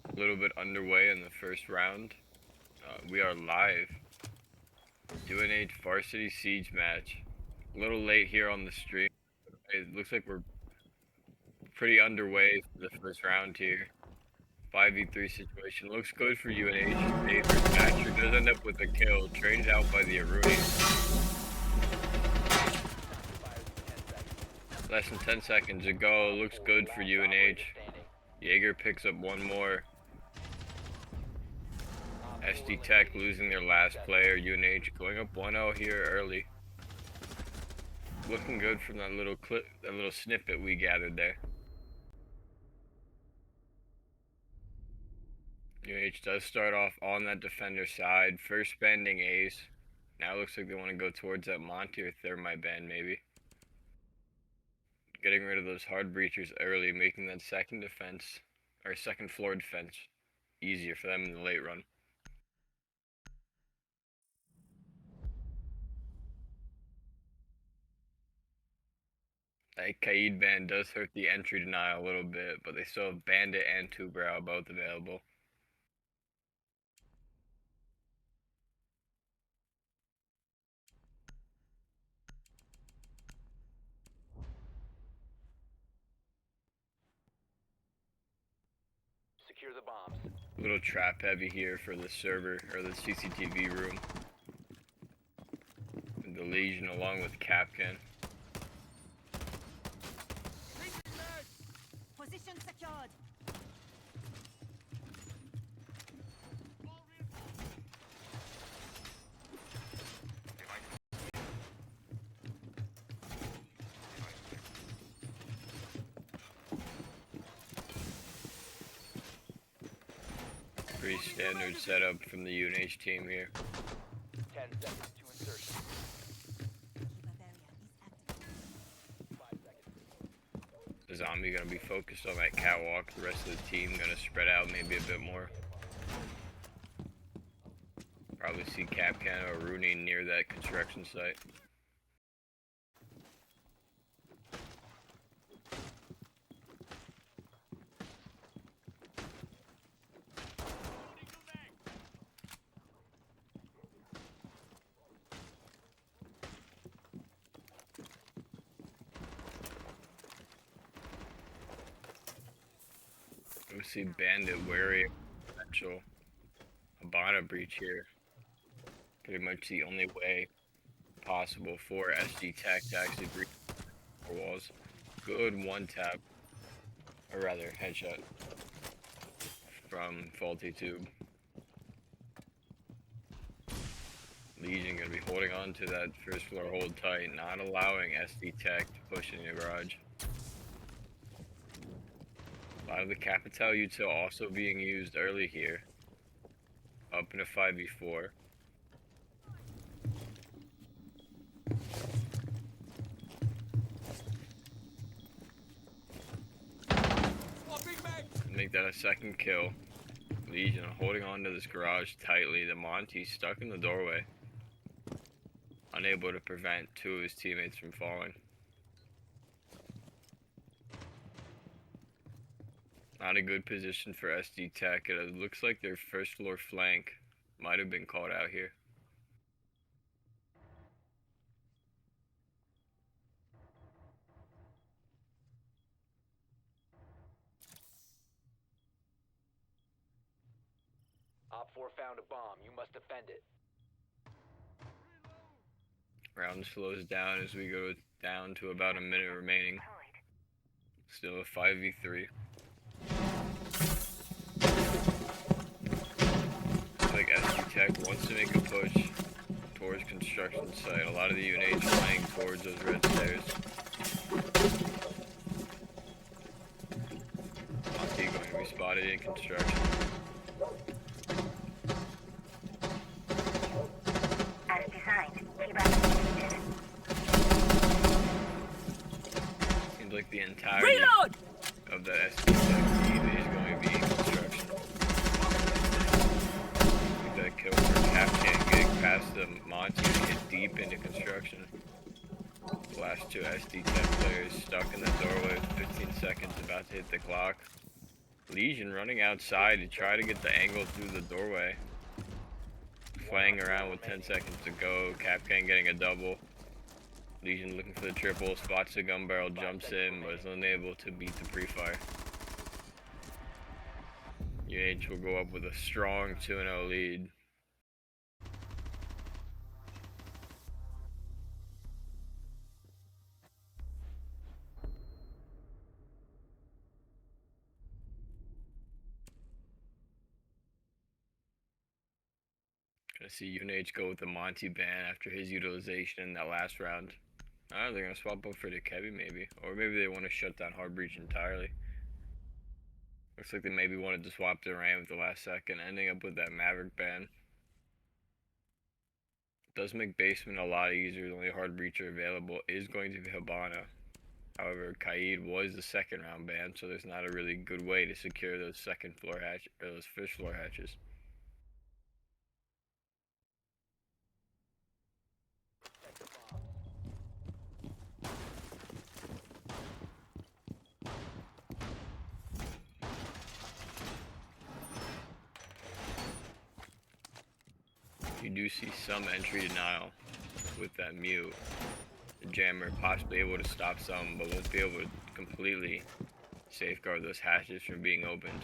A little bit underway in the first round. We are live. UNH Varsity Siege match. A little late here on the stream. It looks like we're pretty underway for the first round here. 5v3 situation. Looks good for UNH. David Thatcher does end up with a kill. Traded out by the Aruni. Less than 10 seconds to go. Looks good for UNH. Jaeger picks up one more. SD Tech losing their last player. UNH going up 1-0 here early. Looking good from that little clip, that little snippet we gathered there. UNH does start off on that defender side. First bending A's. Now it looks like they want to go towards that Monty or Thermite band maybe. Getting rid of those hard breachers early, making that second defense, or second floor defense, easier for them in the late run. That Kaid band does hurt the entry denial a little bit, but they still have Bandit and Two Brow both available. Secure the bombs. A little trap heavy here for the server, or the CCTV room. The Legion along with Capcan. Position secured. Pretty standard setup from the UNH team here. 10 seconds to insertion. The zombie gonna be focused on that catwalk. The rest of the team gonna spread out maybe a bit more. Probably see Capcan or Rooney near that construction site. We see Bandit wary of potential Habana breach here. Pretty much the only way possible for SD Tech to actually breach the walls. Good one tap, or rather headshot from Faulty Tube. Legion gonna be holding on to that first floor hold tight, not allowing SD Tech to push in the garage. A lot of the Capital util also being used early here. Up in a 5v4. Make that a second kill. Legion holding on to this garage tightly. The Monty stuck in the doorway. Unable to prevent two of his teammates from falling. Not a good position for SD Tech. It looks like their first floor flank might have been called out here. Op 4 found a bomb. You must defend it. Round slows down as we go down to about a minute remaining. Still a 5v3. Looks like SD Tech wants to make a push towards construction site. A lot of the UNH flying towards those red stairs. Monty going to be spotted in construction. As designed, keep up. Seems like the entirety of the SD Tech team is going to be in construction. SD Tech player is stuck in the doorway with 15 seconds, about to hit the clock. Legion running outside to try to get the angle through the doorway. Playing around with 10 seconds to go. Capcan getting a double. Legion looking for the triple, spots the gun barrel, jumps in, but is unable to beat the pre-fire. UNH will go up with a strong 2-0 lead. Gonna see UNH go with the Monty ban after his utilization in that last round. I don't know, they're gonna swap up for the Kevy maybe. Or maybe they want to shut down Hard Breach entirely. Looks like they maybe wanted to swap the Ram at the last second, ending up with that Maverick ban. Does make basement a lot easier. The only Hard Breacher available is going to be Habana. However, Kaid was the second round ban, so there's not a really good way to secure those second floor hatch or those fish floor hatches. You do see some entry denial with that mute. The jammer possibly able to stop some, but won't be able to completely safeguard those hatches from being opened.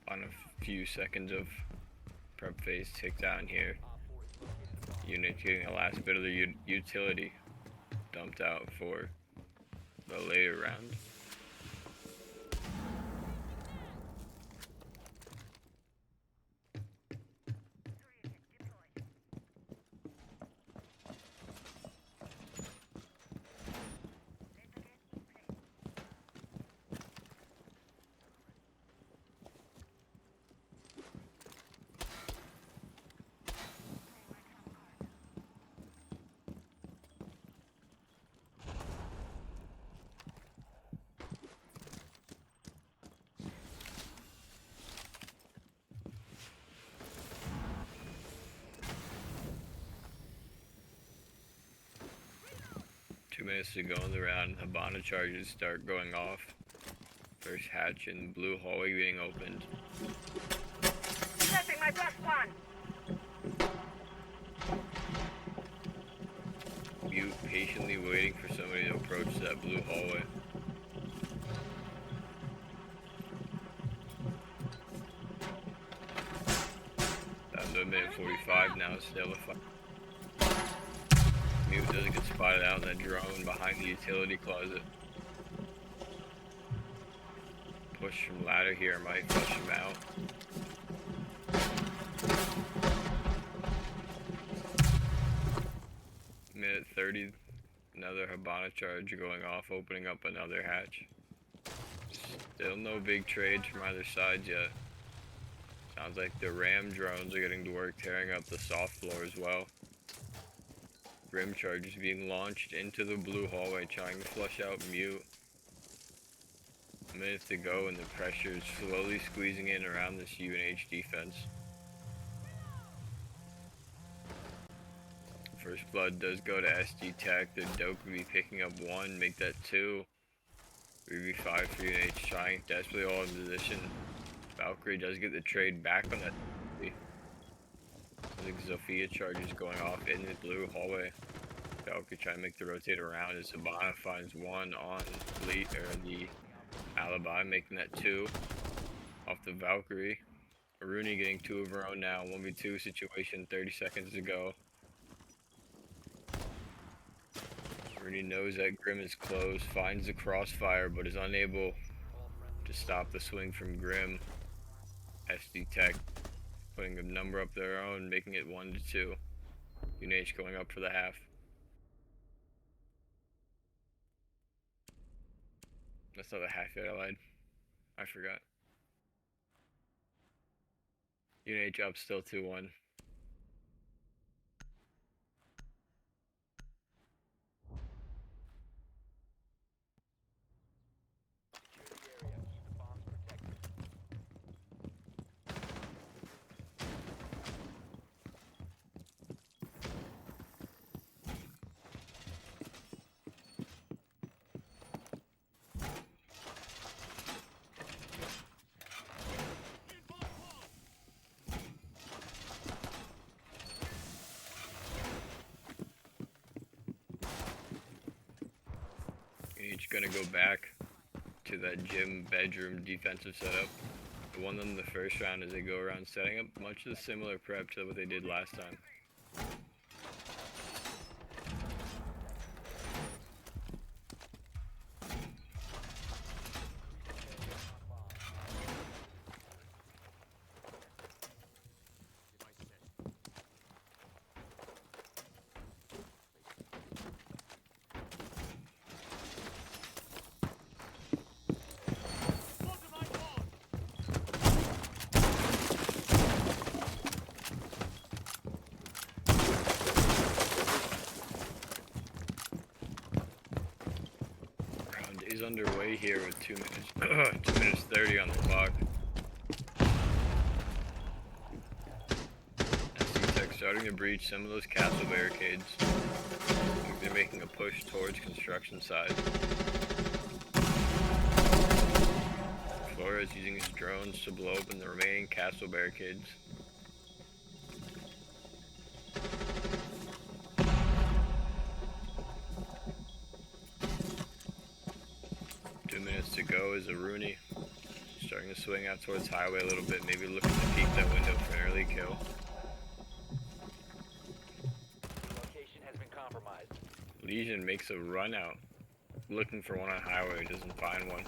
On a few seconds of prep phase tick down here. Unit getting the last bit of the utility dumped out for the later round. Minutes to go in the round, Habana charges start going off. First hatch in the blue hallway being opened. Setting my plus one. Mute patiently waiting for somebody to approach that blue hallway. Down to a minute 45 now, still a fight. Mute doesn't get spotted out in that drone behind the utility closet. Push from ladder here might flush him out. Minute 30, another Habana charge going off, opening up another hatch. Still no big trades from either side yet. Sounds like the Ram drones are getting to work, tearing up the soft floor as well. Grim charges being launched into the blue hallway, trying to flush out Mute. Minutes to go and the pressure is slowly squeezing in around this UNH defense. First blood does go to SD Tech. The Doke will be picking up one, make that two. 3v5 for UNH, trying desperately all in position. Valkyrie does get the trade back on that. I think Zofia charges going off in the blue hallway. Valkyrie trying to make the rotate around as Habana finds one on the alibi, making that two off the Valkyrie. Aruni getting two of her own now, 1v2 situation, 30 seconds to go. Aruni knows that Grim is close, finds the crossfire, but is unable to stop the swing from Grim. SD Tech putting a number up their own, making it 1-2. UNH going up for the half. That's not the half yet, I lied. I forgot. UNH up still 2-1. gonna go back to that gym bedroom defensive setup. The one in the first round as they go around setting up much of the similar prep to what they did last time. Is underway here with 2 minutes, 2 minutes 30 on the clock. SC-Tech starting to breach some of those castle barricades. They're making a push towards construction side. Flores using his drones to blow open the remaining castle barricades. To go is a Rooney starting to swing out towards highway a little bit, maybe looking to peek that window for an early kill. Location has been compromised. Legion makes a run out, looking for one on highway, doesn't find one.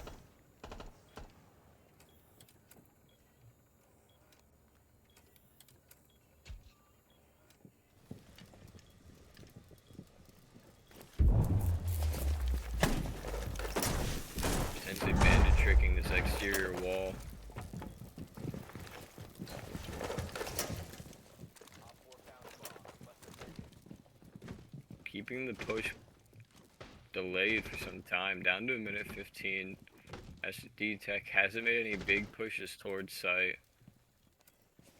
Bandit tricking this exterior wall. Keeping the push delayed for some time, down to a minute 15. SC-Tech hasn't made any big pushes towards site.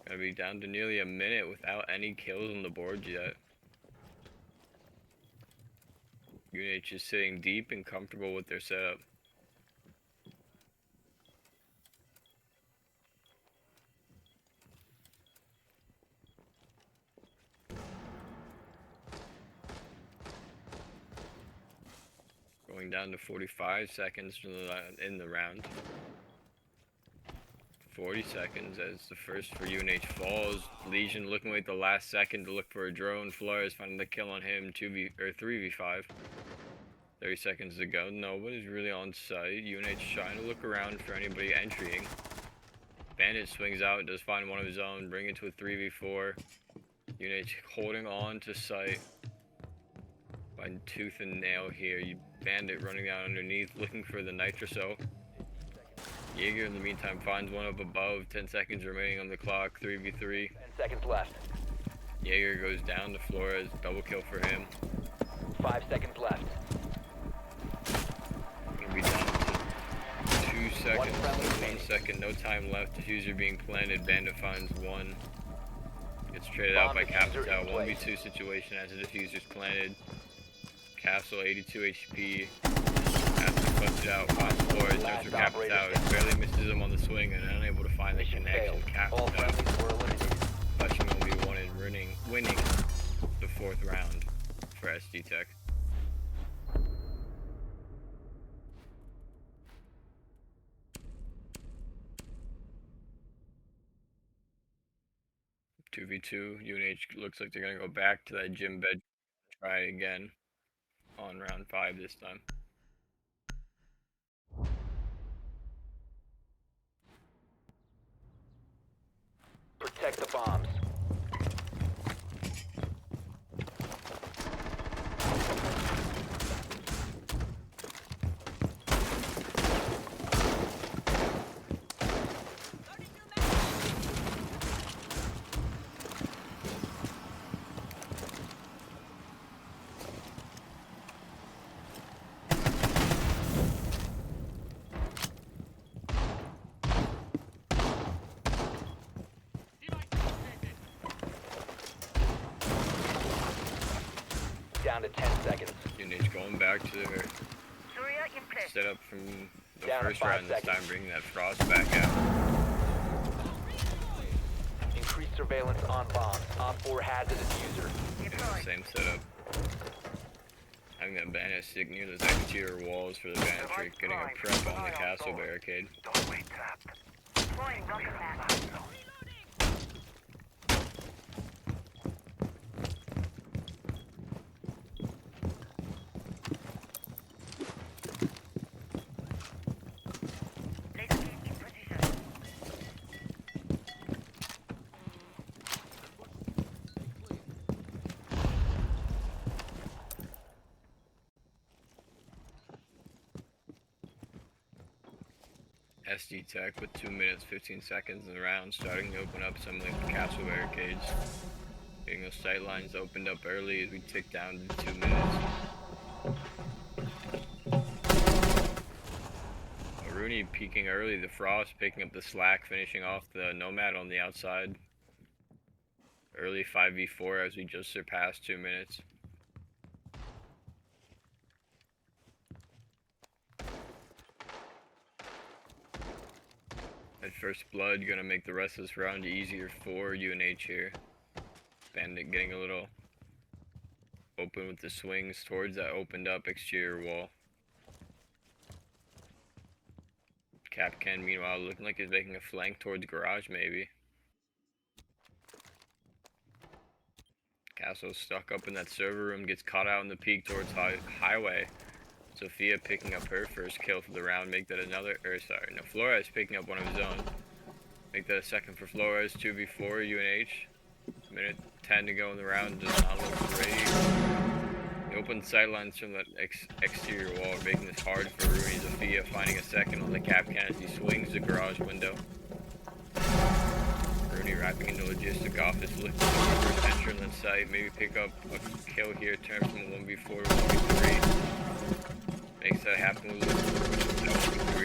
Gonna be down to nearly a minute without any kills on the board yet. UNH is sitting deep and comfortable with their setup. Going down to 45 seconds in the round. 40 seconds as the first for UNH falls. Legion looking like the last second to look for a drone. Flores finding the kill on him. 3v5. 30 seconds to go. Nobody's really on site. UNH trying to look around for anybody entering. Bandit swings out, does find one of his own, bring it to a 3v4. UNH holding on to site by tooth and nail here. Bandit running down underneath, looking for the nitroso. Jaeger in the meantime finds one up above. 10 seconds remaining on the clock. 3v3. 10 seconds left. Jaeger goes down to Flores. Double kill for him. 5 seconds left. Gonna be down to 2 seconds. 1 second. No time left. Diffuser being planted. Bandit finds one. Gets traded out by Capital. 1v2 situation as the diffuser's planted. Castle 82 HP. Castle clutches out. Finds Flores. Goes for Capital. Barely misses him on the swing and unable to find the connection. Capital. Clutching will be one and winning the 4th round for SC-Tech. (2v2). UNH looks like they're gonna go back to that gym bed. Try it again on round 5 this time. Protect the bombs. Down to 10 seconds. UNH going back to their setup from the first round this time, bringing that frost back out. Increased surveillance on bombs. Op 4 has a diffuser. Yeah, same setup. Having that bandit stick near those exterior walls for the bandit trick, getting a prep on the castle barricade. Deploying rocket map. Laser gate in position. SD Tech with 2 minutes 15 seconds in the round, starting to open up some of the castle barricades. Getting those sight lines opened up early as we tick down to 2 minutes. Rooney peeking early, the Frost picking up the slack, finishing off the Nomad on the outside. Early 5v4 as we just surpassed 2 minutes. That first blood gonna make the rest of this round easier for UNH here. Bandit getting a little open with the swings towards that opened up exterior wall. Capcan meanwhile looking like he's making a flank towards garage maybe. Castle's stuck up in that server room, gets caught out in the peak towards highway. Sophia picking up her first kill for the round, make that another, Flores picking up one of his own. Make that a second for Flores, 2v4 UNH. Minute 10 to go in the round, does not look great. The open sightlines from that exterior wall are making this hard for Rooney. Sophia finding a second on the Capcan as he swings the garage window. Rooney wrapping into logistic office, looking for the first entrance in sight, maybe pick up a kill here, turn from a 1v4 to 1v3. Makes that happen with no 1v3.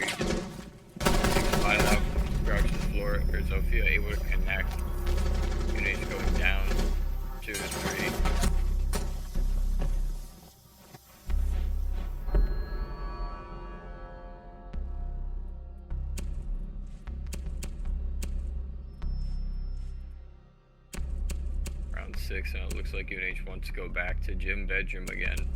Takes a lot out from the garage to the floor, or Sophia able to connect. UNH going down 2 to 3. Round 6, and it looks like UNH wants to go back to gym bedroom again.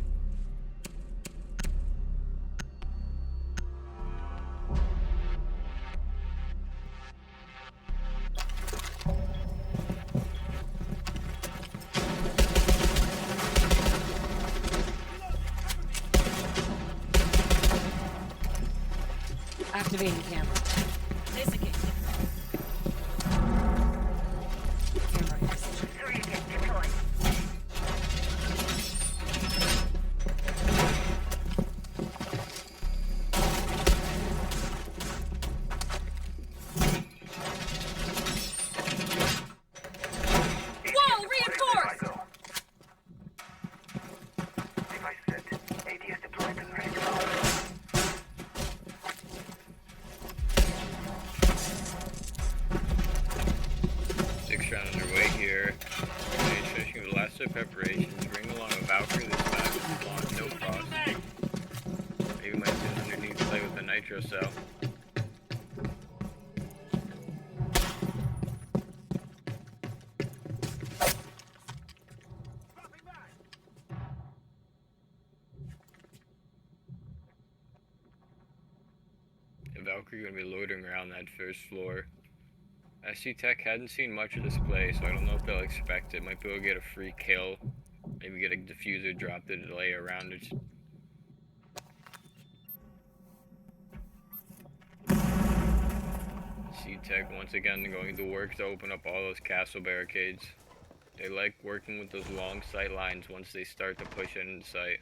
Activating camera. Laser gate. Camera in position. Surya gate deployed. Whoa! Reinforced! Device set. ATS deployed and ready to go. Sixth round underway here. UNH finishing the last of preparations. Bring along a Valkyrie this time. On no frost. Maybe might sit underneath play with the nitro cell. The Valkyrie gonna be loitering around that first floor. SC Tech hadn't seen much of this play, so I don't know if they'll expect it. Might be able to get a free kill. Maybe get a diffuser drop the delay around it. C-Tech once again going to work to open up all those castle barricades. They like working with those long sight lines once they start to push in sight.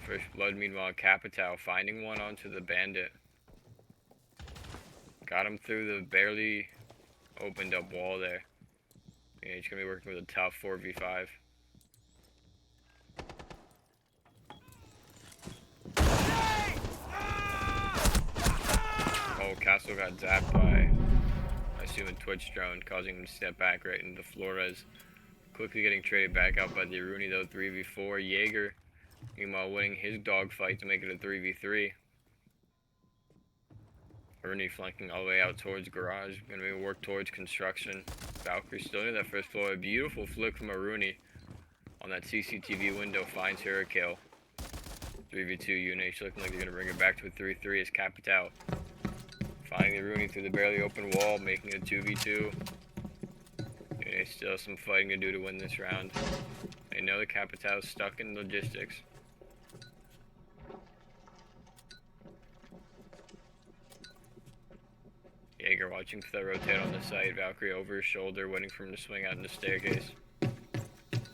First blood meanwhile, Capital finding one onto the bandit. Got him through the barely opened up wall there. Yeah, he's gonna be working with a tough 4v5. Oh, Castle got zapped by, I assume, a Twitch drone, causing him to step back right into Flores. Quickly getting traded back out by the Rooney though, 3v4. Jaeger, meanwhile, winning his dogfight to make it a 3v3. Rooney flanking all the way out towards garage, gonna be work towards construction. Valkyrie still near that first floor. A beautiful flick from a Rooney on that CCTV window finds her a kill. 3v2, UNH looking like they're going to bring it back to a 3-3 as Capital finding the Rooney through the barely open wall, making it a 2v2. UNH still has some fighting to do to win this round. They know the Capital is stuck in logistics. Jaeger watching for that rotate on the site. Valkyrie over his shoulder, waiting for him to swing out in the staircase. I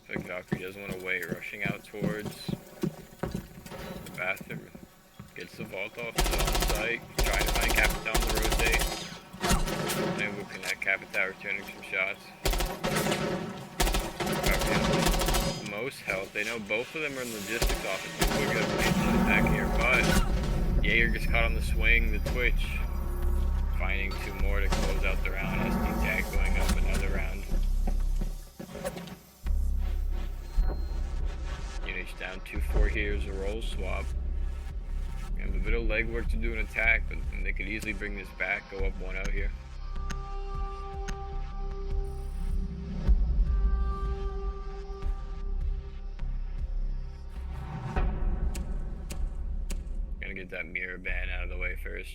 think Valkyrie doesn't want to wait, rushing out towards the bathroom. Gets the vault off, still on site, trying to find Capital on the rotate. Maybe we'll connect Capital, returning some shots. Valkyrie has the most health. They know both of them are in logistics office. We're going to play some attack here, but Jaeger gets caught on the swing, the twitch. Finding 2 more to close out the round. SD tag going up another round. UNH down 2-4 here is a roll swap. We have a bit of legwork to do an attack, but they could easily bring this back, go up 1-0 here. Gonna get that mirror ban out of the way first.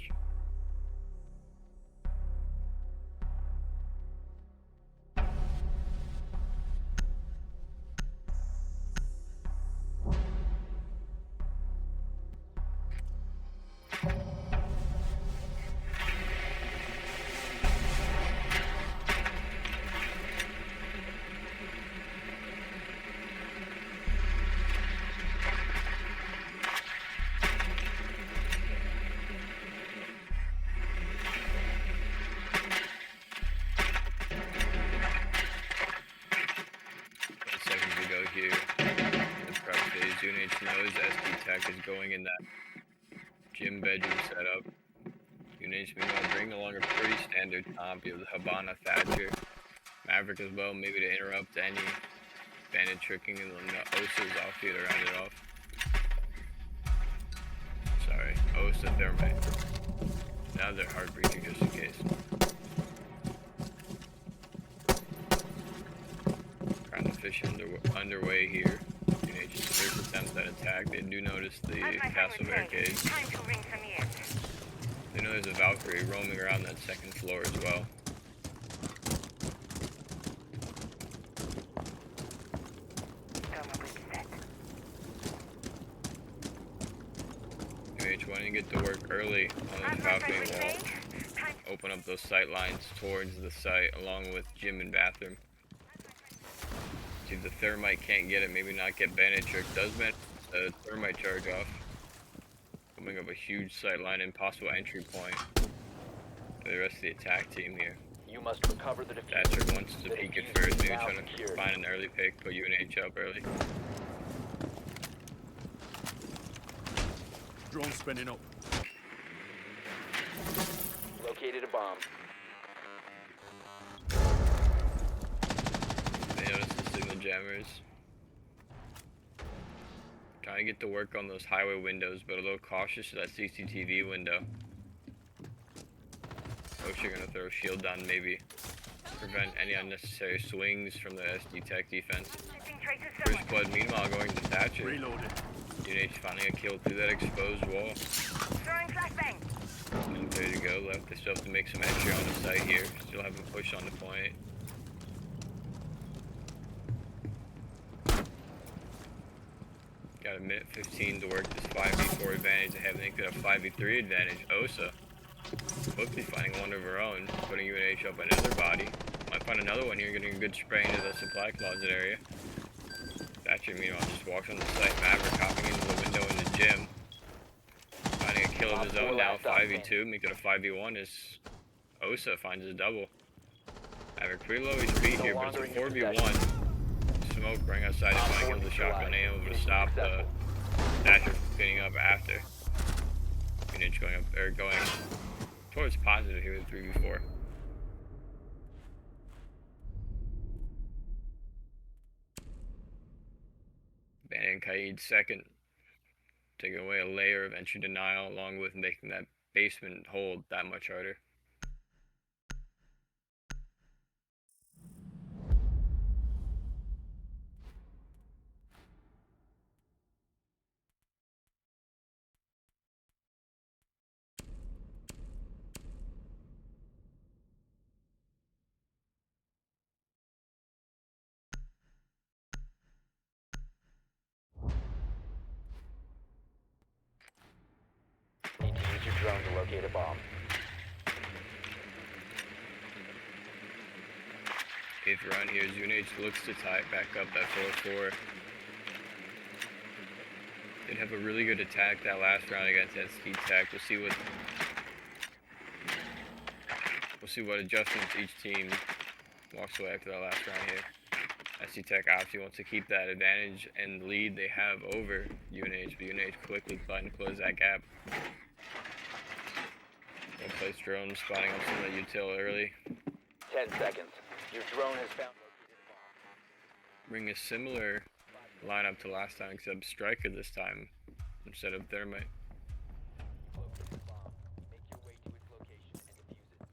Here in the prep phase, UNH knows SD Tech is going in that gym bedroom setup. UNH meanwhile bringing along a pretty standard comp. You have the Habana Thatcher, Maverick as well, maybe to interrupt any bandit tricking, and then the Osa's off here to round it off. Sorry, Osa Thermite. Now they're hard breaching just in case. Fish underway here. UNH's first attempt at attack. They do notice the castle barricade. They know there's a Valkyrie roaming around that second floor as well. UNH wanting to get to work early on this Valkyrie wall. Open up those sight lines towards the site along with gym and bathroom. See if the thermite can't get it, maybe not get bandit trick. Does manage the thermite charge off. Opening up a huge sight line and possible entry point for the rest of the attack team here. You must recover the defuse. Thatcher wants to The peek it defuse first, is maybe now trying to secured. find an early pick, put UNH up early. Drone spinning up. Located a bomb. They notice the signal jammers. Trying to get to work on those highway windows, but a little cautious to that CCTV window. Osha gonna throw a shield down, maybe prevent any unnecessary swings from the SD Tech defense. First blood, meanwhile, going to Thatcher. Reloaded. UNH finding a kill through that exposed wall. And there to go, left. They still have to make some entry on the site here. Still haven't pushed on the point. Got a minute 15 to work this 5v4 advantage. They have a 5v3 advantage. Osa quickly finding one of her own, putting UNH up another body. Might find another one here, getting a good spray into the supply closet area. Thatcher, meanwhile, just walks on the site. Maverick hopping into the window in the gym. Finding a kill of his own now, 5v2. Make it a 5v1 as Osa finds his double. Maverick pretty low HP here, but it's a 4v1. Smoke right outside and finding the shotgun able to stop the Thatcher from getting up after. UNH going up, or going towards positive here with 3v4. Banning Kaid second, taking away a layer of entry denial along with making that basement hold that much harder. drone to locate a bomb. 8th round here, UNH looks to tie it back up at 4-4. Did have a really good attack that last round against SD Tech. We'll see what adjustments each team walks away after that last round here. SD Tech obviously wants to keep that advantage and lead they have over UNH, but UNH quickly trying to close that gap. Well placed drone spotting up some of the util early. 10 seconds. Your drone has found Bring a similar lineup to last time, except Striker this time instead of Thermite. located a bomb. Make your way to its location and defuse it.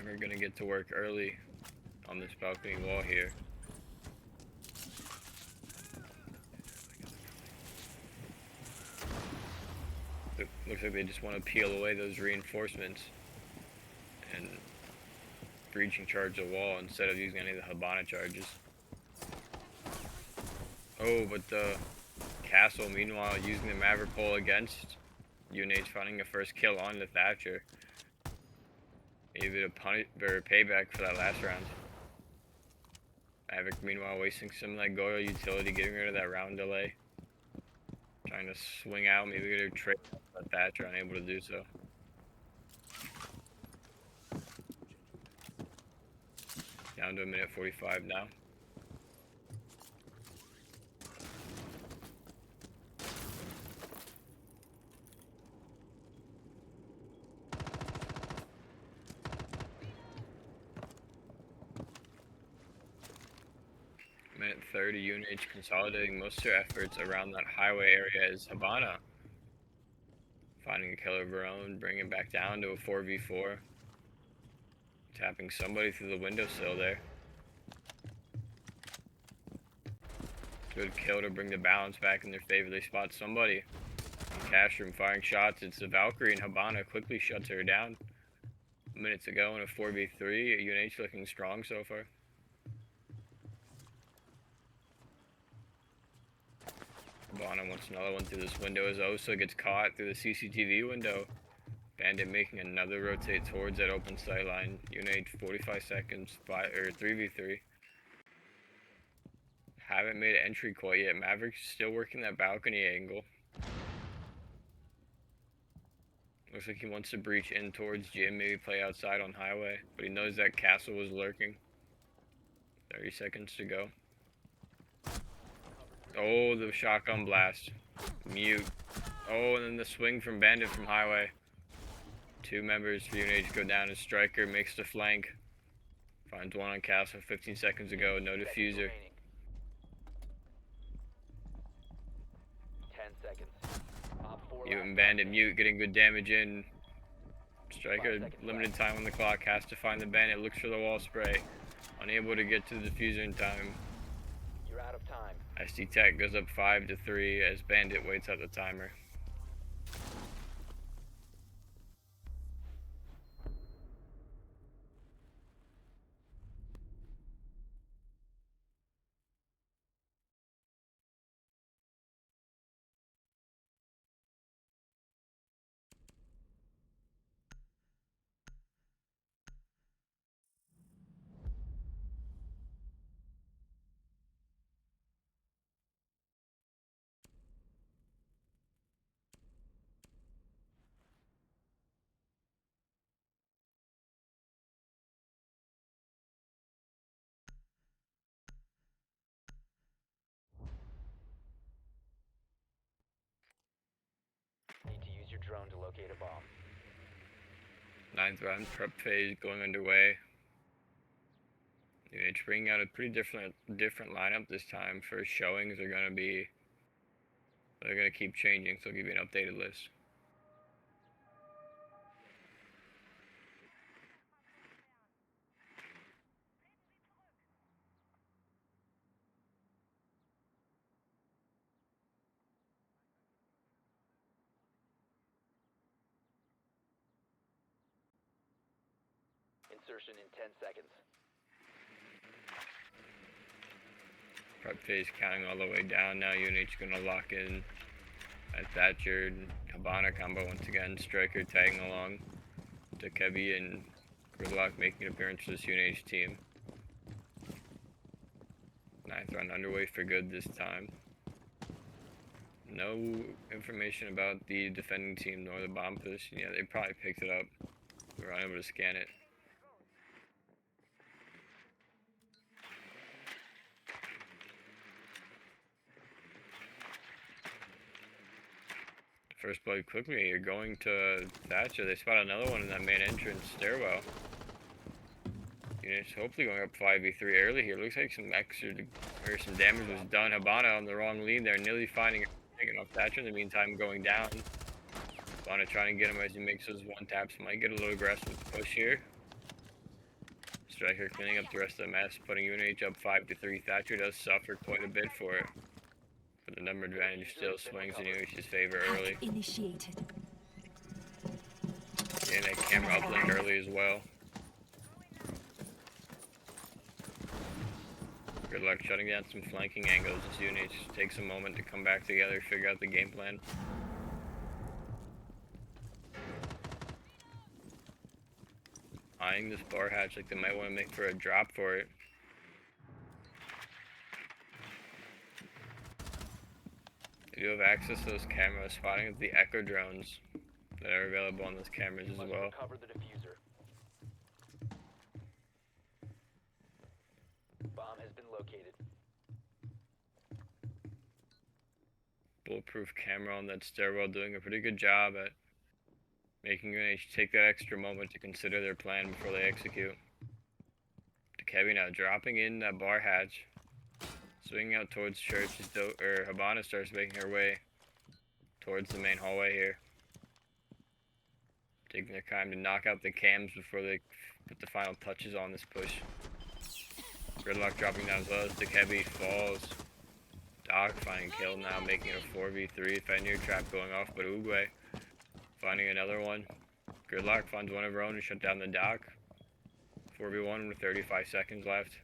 We're gonna get to work early on this balcony wall here. Looks like they just want to peel away those reinforcements and breaching charge the wall instead of using any of the Habana charges. Oh, but the Castle, meanwhile, using the FLPoly against UNH, finding a first kill on the Thatcher. Maybe a payback for that last round. Maverick, meanwhile, wasting some of that Goyle utility, getting rid of that round delay. Trying to swing out, maybe get a trade, but Thatcher unable to do so. Down to a minute 45 now. Minute 30, UNH consolidating most of their efforts around that highway area is Habana. Finding a killer of her own, bringing it back down to a 4v4. Tapping somebody through the windowsill there. Good kill to bring the balance back in their favor. They spot somebody in cash room firing shots. It's the Valkyrie, and Habana quickly shuts her down. Minutes ago in a 4v3, UNH looking strong so far. Habana wants another one through this window as Osa gets caught through the CCTV window. Bandit making another rotate towards that open sight line. UNH 45 seconds, 3v3. Haven't made an entry quite yet. Maverick's still working that balcony angle. Looks like he wants to breach in towards Jim, maybe play outside on highway, but he knows that Castle was lurking. 30 seconds to go. Oh, the shotgun blast. Mute. Oh, and then the swing from Bandit from highway. Two members for UNH go down as Striker makes the flank. Finds one on Castle 15 seconds ago, no diffuser. 10 seconds. Mute and Bandit, Mute getting good damage in. Striker, limited time on the clock, has to find the Bandit, looks for the wall spray. Unable to get to the diffuser in time. You're out of time. SD Tech goes up 5-3 as Bandit waits out the timer. Need to use your drone to locate a bomb. 9th round prep phase going underway. UNH bringing out a pretty different lineup this time. First showings are gonna keep changing, so I'll give you an updated list. insertion in 10 seconds. Prep phase counting all the way down. Now UNH gonna lock in at Thatcher. Habana combo once again. Striker tagging along. Dakota and Gridlock making an appearance for this UNH team. 9th round underway for good this time. No information about the defending team nor the bomb position. Yeah, they probably picked it up. We were unable to scan it. First play quickly, you're going to Thatcher. They spot another one in that main entrance stairwell. Units hopefully going up 5v3 early here. Looks like some some damage was done. Habana on the wrong lead there, nearly finding it, taking off Thatcher. In the meantime, going down. Habana trying to get him as he makes those one taps. Might get a little aggressive with the push here. Striker cleaning up the rest of the mess, putting UNH up 5-3. Thatcher does suffer quite a bit for it. But the number advantage still swings in UNH's favor early. Initiated. And a camera uplink early as well. Good luck shutting down some flanking angles as UNH takes a moment to come back together, figure out the game plan. Eyeing this bar hatch like they might want to make for a drop for it. They do have access to those cameras, spotting the echo drones that are available on those cameras as well. Recover the diffuser. Bomb has been located. Bulletproof camera on that stairwell doing a pretty good job at making UNH take that extra moment to consider their plan before they execute. Dakota now dropping in that bar hatch. Swinging out towards church as Habana starts making her way towards the main hallway here. Taking their time to knock out the cams before they put the final touches on this push. Gridlock dropping down as well as Dakota falls. Doc finding kill now, making it a 4v3. Fenrir trap going off, but Uguay finding another one. Gridlock finds one of her own to shut down the Doc. 4v1 with 35 seconds left.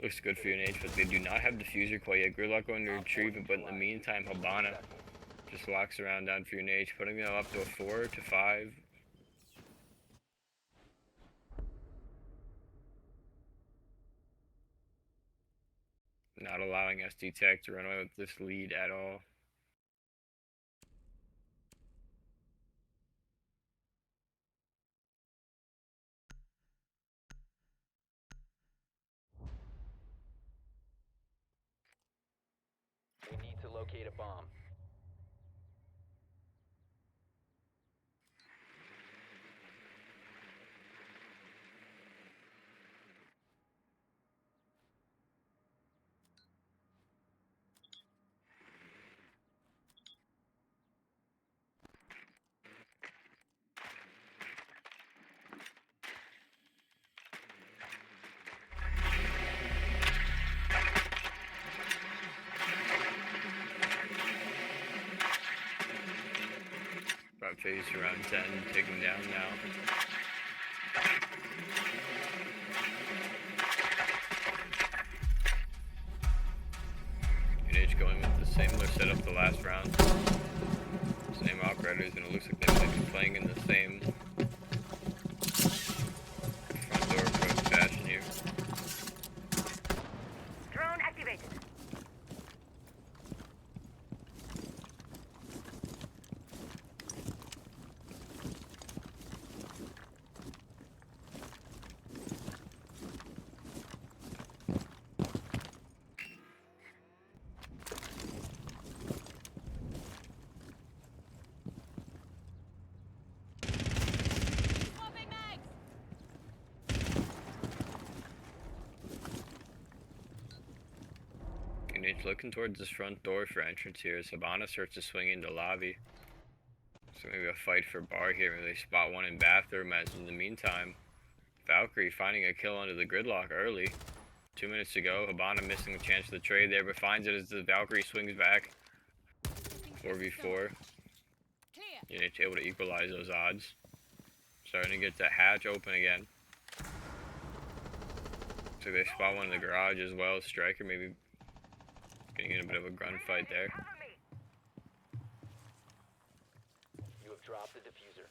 Looks good for UNH, but they do not have diffuser quite yet. Gridlock going to retrieve it, but in the meantime, Habana just locks around down for UNH, putting them up to a 4-5. Not allowing SD Tech to run away with this lead at all. We need to locate a bomb. Front phase around 10, taking down now. UNH going with the similar setup the last round. Same operators, and it looks like they might be playing in the same front door approach fashion here. Drone activated. Swapping mags. UNH looking towards this front door for entrance here as Habana starts to swing into lobby. So maybe a fight for bar here. Maybe they spot one in bathroom as in the meantime. Valkyrie finding a kill onto the Gridlock early. 2 minutes to go. Habana missing the chance of the trade there, but finds it as the Valkyrie swings back. 4v4. Clear. UNH able to equalize those odds. Starting to get that hatch open again. So they spot one in the garage as well. Striker maybe getting in a bit of a gunfight there. You have dropped the diffuser.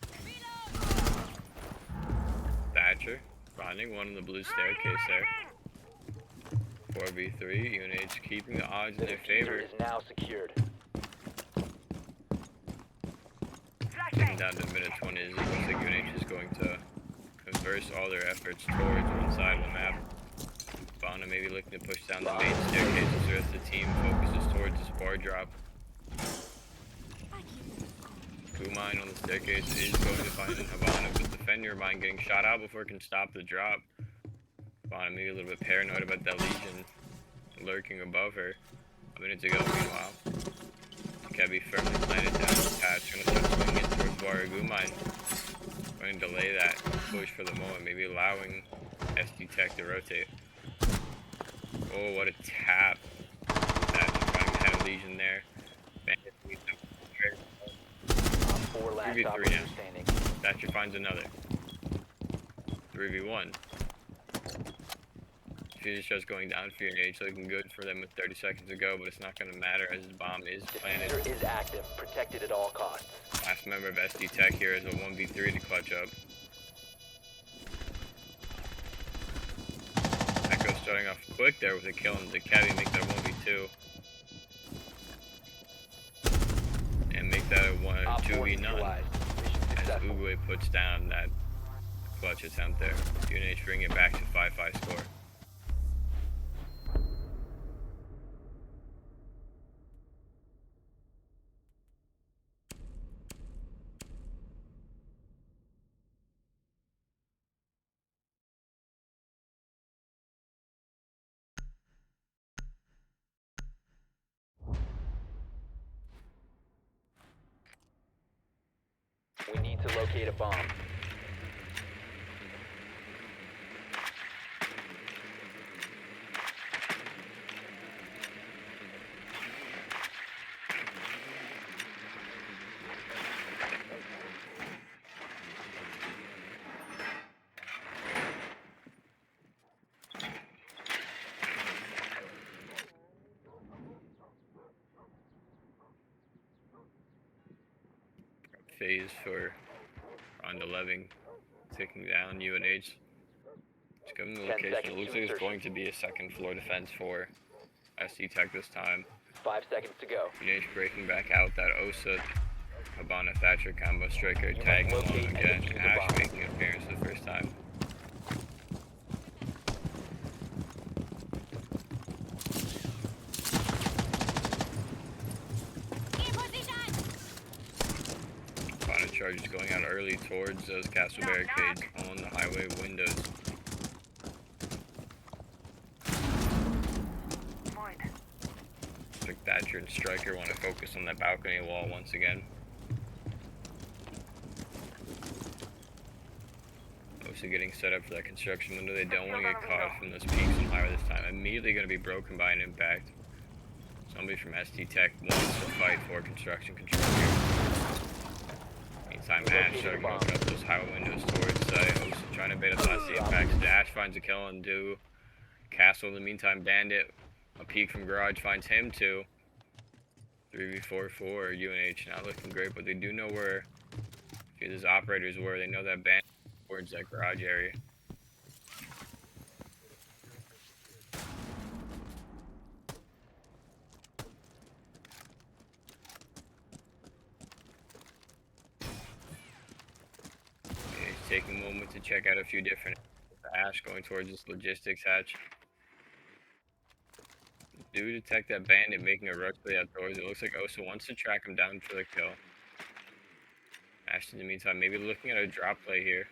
Thatcher finding one in the blue staircase there. 4v3, UNH keeping the odds in The their diffuser favor. is now secured. Getting down to minute 20, it looks like UNH is going to converse all their efforts towards one side of the map. Fauna maybe looking to push down the main staircase as the rest of the team focuses towards this bar drop. Mine on the staircase is going to find in Havana, but the Fenrir mine getting shot out before it can stop the drop. Havana maybe a little bit paranoid about that Legion lurking above her. A minute to go, meanwhile. Kebby firmly planted down the patch, gonna start swinging in towards Waragu mine. Going to delay that push for the moment, maybe allowing SD Tech to rotate. Oh, what a tap. That's trying to have Legion there. Bandit 4 last 3v3 operators now. standing. Thatcher finds another. 3v1. Fusion shot's going down for UNH, looking good for them with 30 seconds to go, but it's not going to matter as the bomb is planted. Diffuser is active, protected at all costs. Last member of SD Tech here is a 1v3 to clutch up. Echo starting off quick there with a kill on the Kebby, make that a 1v2. And make that a Op 4 2v none. neutralized. Mission As successful. Uguay puts down that clutch attempt there. UNH bring it back to 5-5 score. We need to locate a bomb. Phase for round 11, taking down UNH. It's coming to the 10 location. It seconds looks to like it's insertion. going to be a second floor defense for SD Tech this time. 5 seconds to go. UNH breaking back out that Osa Habana Thatcher combo striker, must tagging along locate and again. defuse the Ash bomb. making an appearance for the first time. In position! Habana charges going out early towards those castle barricades on the highway windows. Void. Looks like Thatcher and Striker want to focus on that balcony wall once again. Osa getting set up for that construction window. They don't want to get caught from those peaks and higher this time. Immediately going to be broken by an impact. Somebody from SD Tech wants to fight for construction control here. Meantime, Ash starting to open up those highway windows towards Osa, trying to bait us past the impacts. Dash finds a kill on Do. Castle in the meantime, Bandit. A peek from Garage finds him too. 3v4 for UNH. Not looking great, but they do know where these operators were. They know that Bandit towards that garage area. He's taking a moment to check out a few different Ash going towards this logistics hatch. Do detect that Bandit making a rush to the outdoors. It looks like Osa wants to track him down for the kill. Ash in the meantime, maybe looking at a drop play here.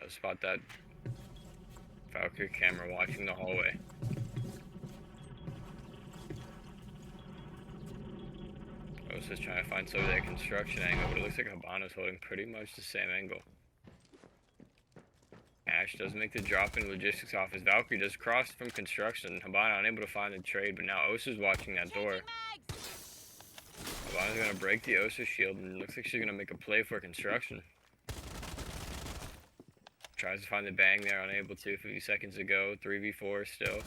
Does spot that Valkyrie camera watching the hallway. Osa's trying to find some of that construction angle, but it looks like Habana's holding pretty much the same angle. Ash does make the drop in logistics office. Valkyrie does cross from construction. Habana unable to find the trade, but now Osa's watching that door. Changing mags! Bonner's gonna break the Osa shield and looks like she's gonna make a play for construction. Tries to find the bang there, unable to 50 seconds ago. 3v4 still.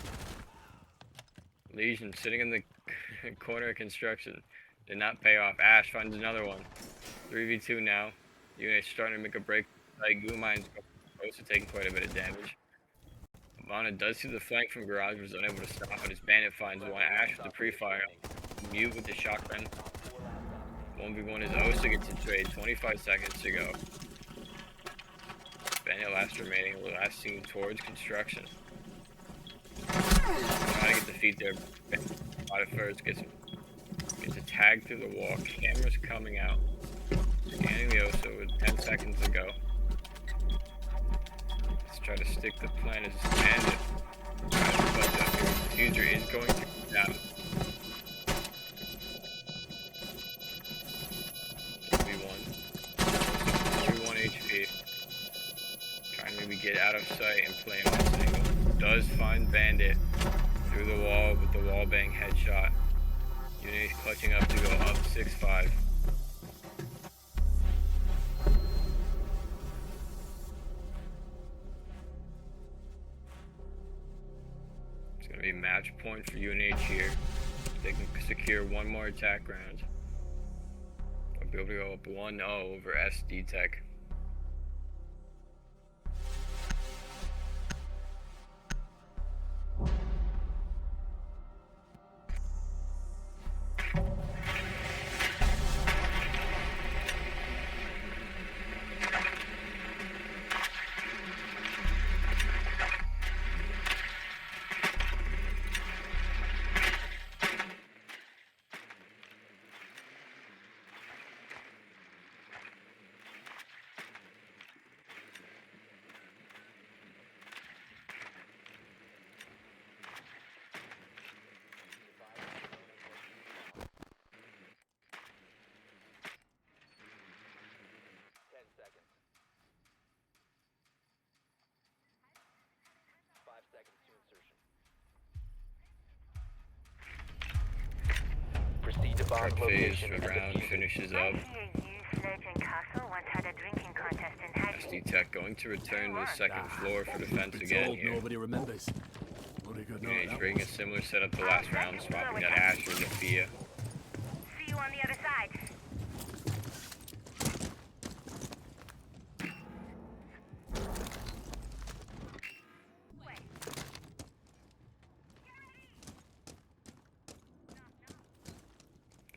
Legion sitting in the corner of construction. Did not pay off. Ash finds another one. 3v2 now. Unit starting to make a break. Like Gumine's also taking quite a bit of damage. Ivana does see the flank from Garage, was unable to stop it. His bandit finds one. Ash with the pre-fire. Mute with the shotgun. 1v1 is Osa gets a trade. 25 seconds to go. Bandit last remaining. Last seen towards construction. Trying to get the feet there. Bought it first. Gets a tag through the wall. Camera's coming out. Scanning the Osa with 10 seconds to go. Let's try to stick the plan as a bandit. Diffuser is going to come down. 1v1 HP. Trying to maybe get out of sight and play on this angle. Does find bandit through the wall with the wall bang headshot. Unit is clutching up to go up 6-5. It's going to be match point for UNH here. They can secure one more attack round. I'll be able to go up 1-0 over SD Tech. Proceed to bomb Phase location and round defuse it. finishes up. SD Tech going to return to the second floor for defense again here. Nobody remembers. Bloody good night, UNH that bringing a was. similar setup to last round, swapping that Ash for Zafia. See you on the other side.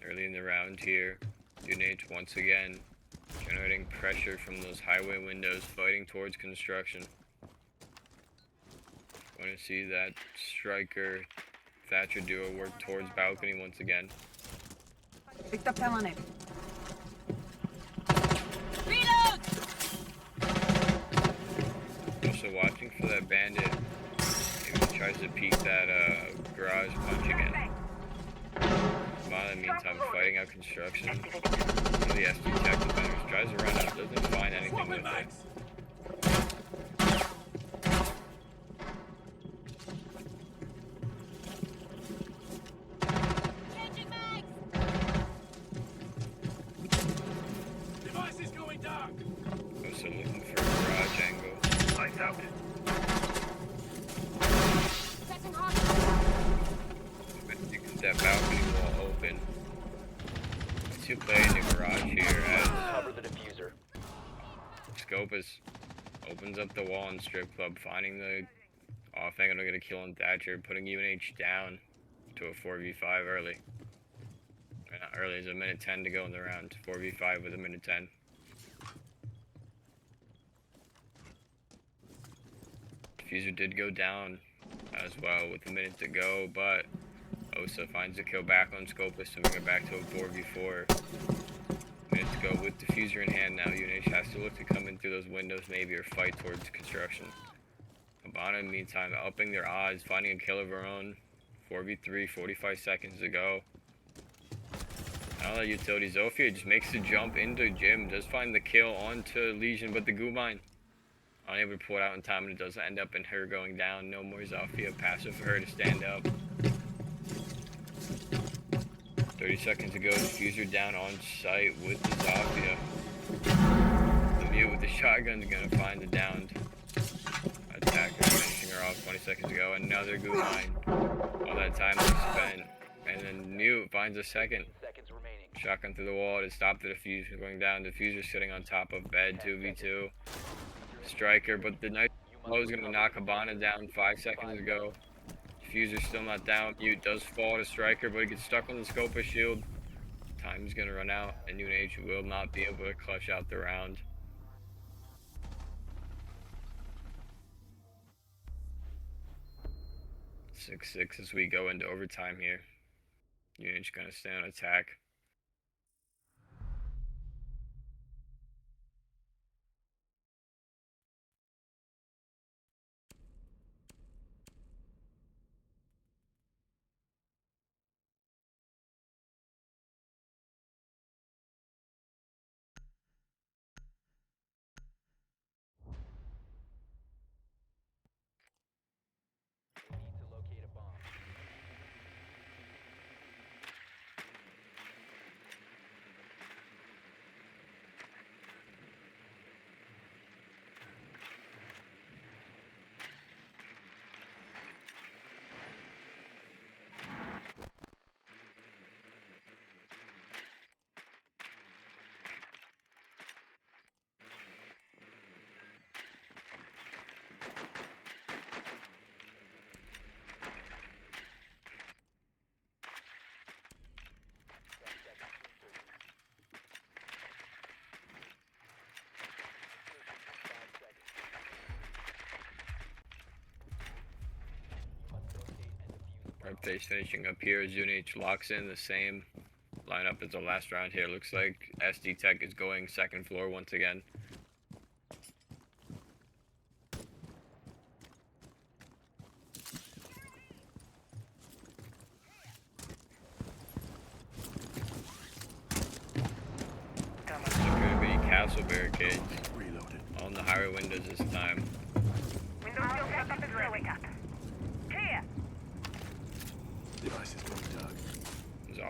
Early in the round here, UNH once again generating pressure from those highway windows, fighting towards construction. Want to see that Striker Thatcher duo work towards balcony once again. Picked up hell on it. Reload! Also watching for that bandit. Maybe he tries to peek that garage punch again. While in the meantime, fighting out construction. One of the SD Tech defenders tries to run up, doesn't find anything with it. Changing mags! Device is going dark. Also looking for a garage angle. Lights out. Setting hot. You can that balcony wall open. Let's you play in the garage here as Cover the diffuser. Scopus opens up the wall in strip club, finding the off angle to get a kill on Thatcher, putting UNH down to a 4v5 early. Not early, there's a minute 10 to go in the round. 4v5 with a minute 10. Diffuser did go down as well with a minute to go, but Osa finds the kill back on Scopus to bring it back to a 4v4. Minute to go with Diffuser in hand now. UNH has to look to come in through those windows maybe or fight towards construction. Habana in the meantime upping their odds, finding a kill of her own. 4v3, 45 seconds to go. Now that utility Zofia just makes the jump into Jim, does find the kill onto Legion, but the Gumine unable to pull it out in time, and it does end up in her going down. No more Zofia passive for her to stand up. 30 seconds to go. Diffuser down on site with the Zafia. The mute with the shotgun's gonna find the downed attacker, finishing her off 20 seconds ago. Another gulag. All that time was spent. And then mute finds a second. Seconds remaining. Shotgun through the wall to stop the diffuser going down. Diffuser sitting on top of bed, 2v2. Striker, but the nice blow is going to knock Habana down 5 seconds ago. Diffuser still not down. Mute does fall to Striker, but he gets stuck on the scope of shield. Time's going to run out, and UNH will not be able to clutch out the round. 6-6 as we go into overtime here. UNH going to stay on attack. We need to locate a bomb. Red face finishing up here as UNH locks in the same lineup as the last round here. Looks like SD Tech is going second floor once again. Looks like going to be castle barricades Reloaded. on the highway windows this time. Window still set up is going up. Clear. Device is going dark.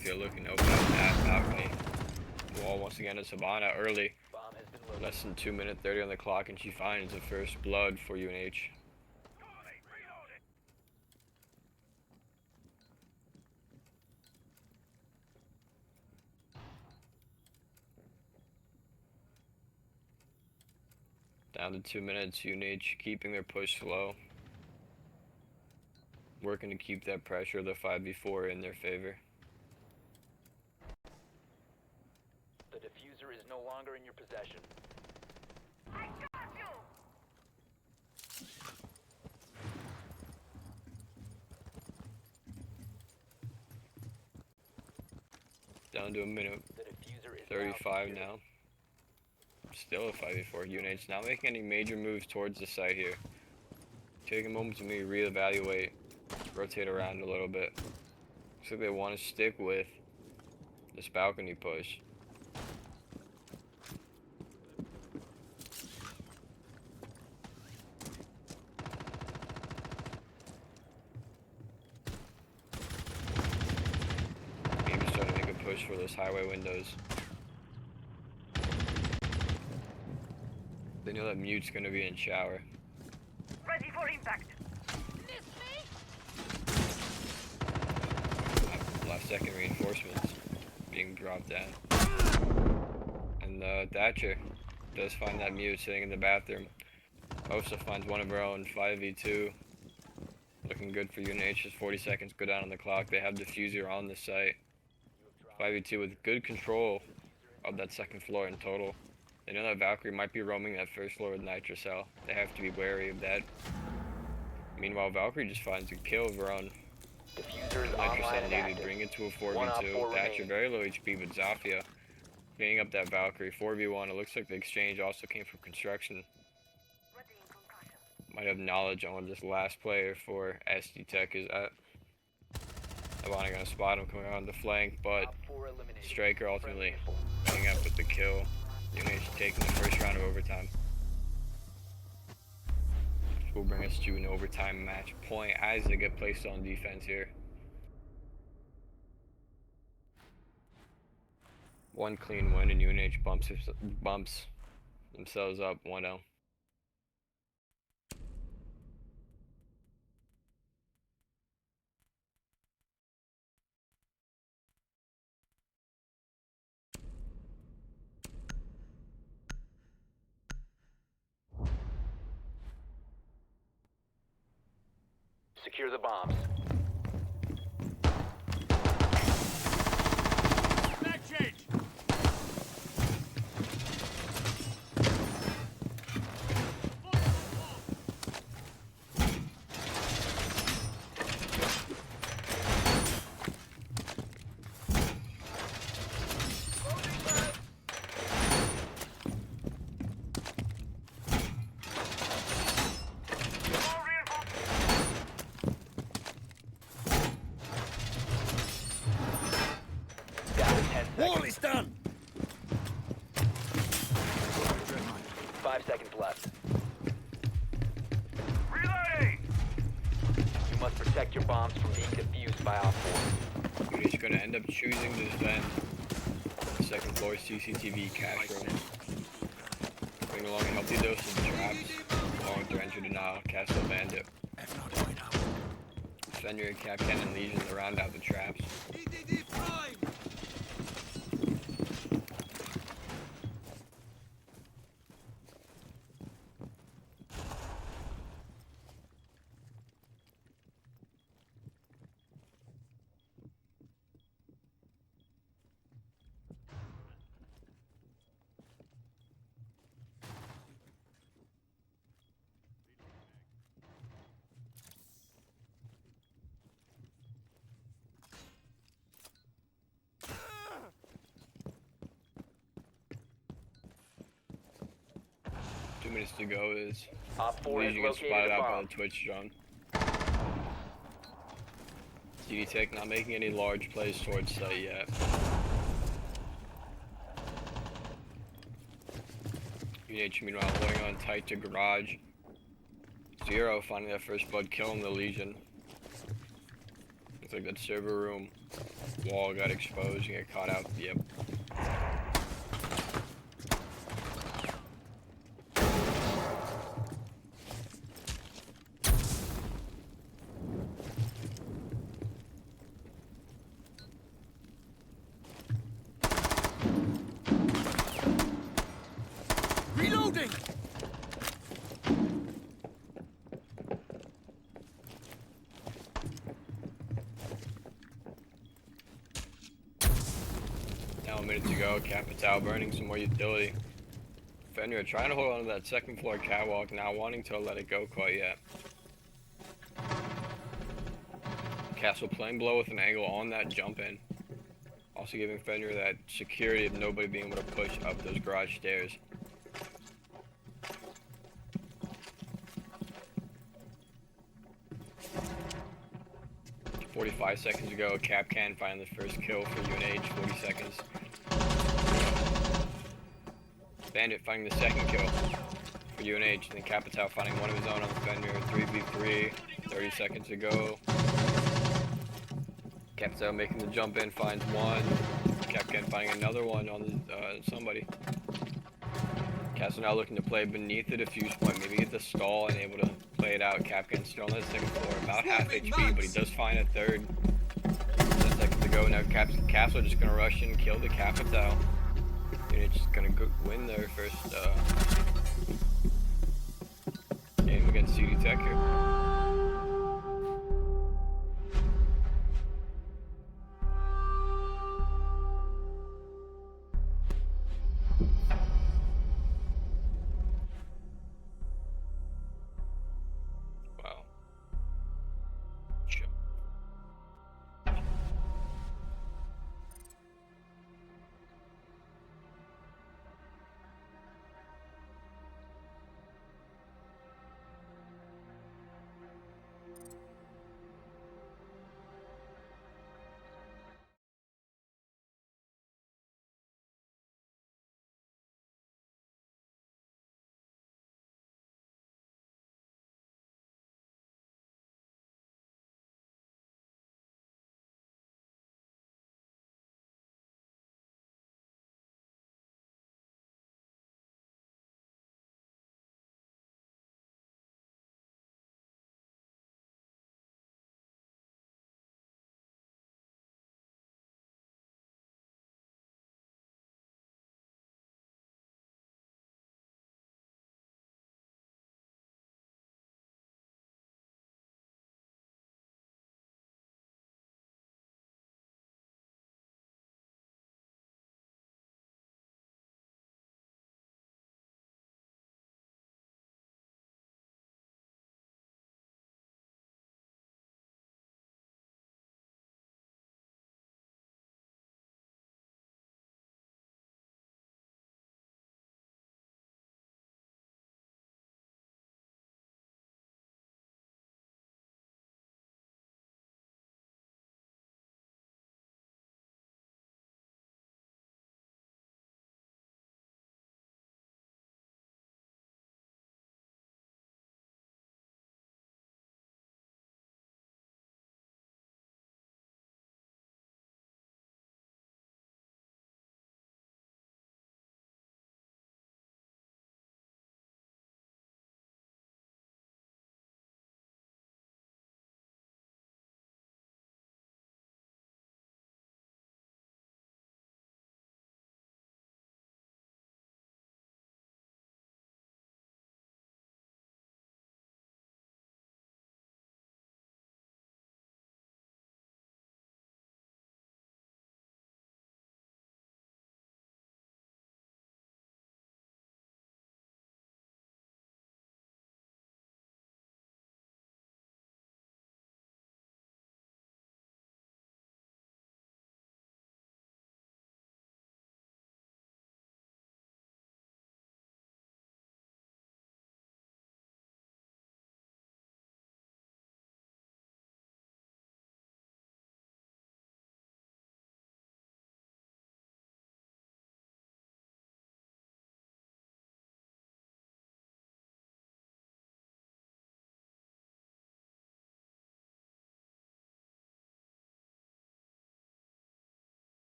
Zafia looking to open up that balcony. Wall once again is Habana early. Bomb has been located. Less than 2 minutes 30 on the clock, and she finds the first blood for UNH. Down to 2 minutes, UNH keeping their push slow. Working to keep that pressure of the 5v4 in their favor. The diffuser is no longer in your possession. I got you. Down to a minute The diffuser is 35 now. now. Still a 5v4. UNH not making any major moves towards the site here. Take a moment to maybe reevaluate, rotate around a little bit. Looks like they want to stick with this balcony push. Maybe starting to make a push for those highway windows. They know that mute's gonna be in shower. Ready for impact. Last second reinforcements being dropped down. And Thatcher does find that mute sitting in the bathroom. Also finds one of her own, 5v2. Looking good for UNH, just 40 seconds go down on the clock. They have diffuser on the site. 5v2 with good control of that second floor in total. They know that Valkyrie might be roaming that first floor with Nitrocell. They have to be wary of that. Meanwhile, Valkyrie just finds a kill of her own. Diffuser is online Nitrocell and nearly active. bring it to a One op 4v2. four Thatcher remaining. very low HP, but Zafia cleaning up that Valkyrie. 4v1. It looks like the exchange also came from construction. Ready in concussion. Might have knowledge on what this last player for SD Tech is at. Habana gonna spot him coming around the flank, but Op 4 eliminated. Striker ultimately Friendly ending up with the kill. UNH taking the first round of overtime. Which will bring us to an overtime match point as they get placed on defense here. One clean win, and UNH bumps themselves up 1-0. Secure the bombs. Back change. Down to 10 Wall seconds. is done. 5 seconds left. Reloading! You must protect your bombs from being defused by Op 4. UNH gonna end up choosing to defend the second floor CCTV cache room. Bring along a healthy dose of traps, along with their entry denial, Castle Bandit. Fenrir, Capcan, and Legion to round out the traps. EDD prime. Minutes to go is Op 4 has Legion gets located spotted a out by bomb. the Twitch drone. CD Tech not making any large plays towards site yet. UNH meanwhile holding on tight to garage. Zero finding that first blood kill in the Legion. Looks like that server room wall got exposed and got caught out. Yep. Reloading. Now a minute to go. Capital burning some more utility. Fenrir trying to hold on to that second floor catwalk, not wanting to let it go quite yet. Castle playing below with an angle on that jump in. Also giving Fenrir that security of nobody being able to push up those garage stairs. "45 seconds ago, Capcan finding the first kill for UNH, 40 seconds. Bandit finding the second kill for UNH, and then Capital finding one of his own on the Fenrir, 3v3, 30 seconds ago. Capital making the jump in, finds one. Capcan finding another one on somebody. Castle now looking to play beneath the diffuse point, maybe get the stall and able to play it out. Capcan still on that second floor, about half HP, but he does find a third. 10 seconds to go now. Castle just gonna rush in and kill the Capital. And it's just gonna win their first game against CD Tech here. Wow. Sure.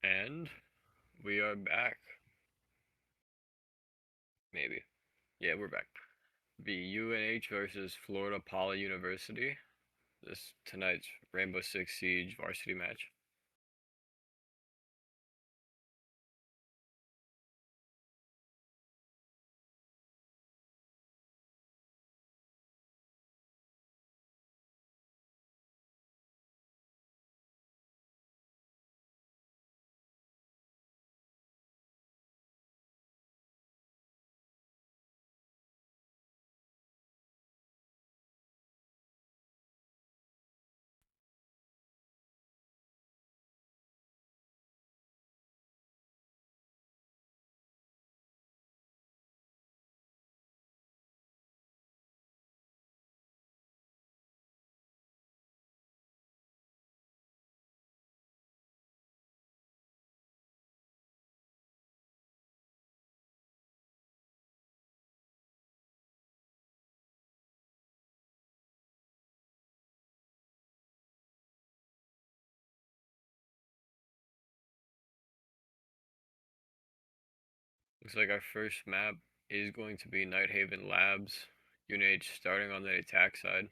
And we are back. Maybe. Yeah, we're back. Be UNH versus Florida Poly University. This tonight's Rainbow Six Siege varsity match. Looks like our first map is going to be Nighthaven Labs. UNH starting on the attack side.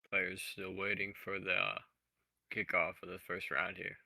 Players still waiting for the kickoff of the first round here.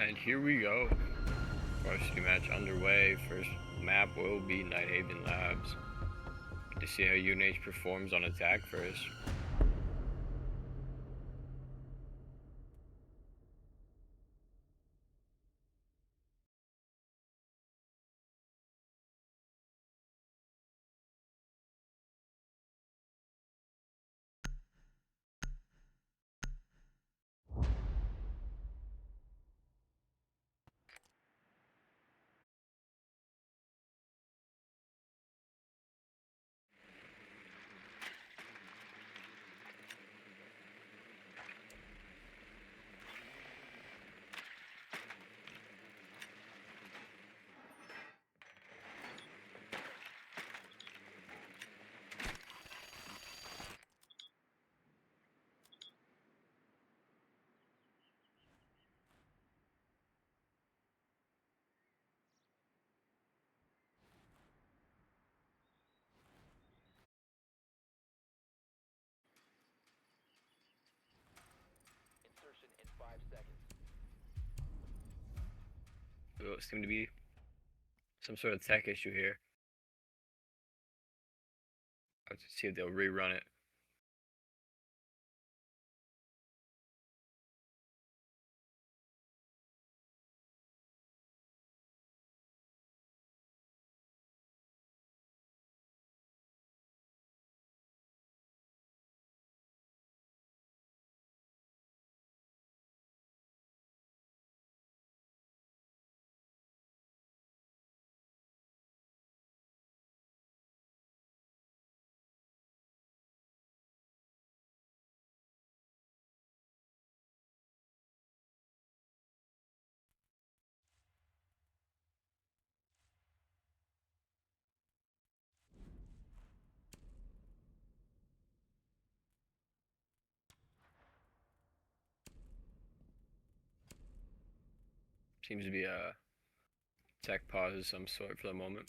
And here we go. Varsity match underway. First map will be Nighthaven Labs. Get to see how UNH performs on attack first. Insertion in 5 seconds. There seems to be some sort of tech issue here. I'll have to see if they'll rerun it. Seems to be a tech pause of some sort for the moment.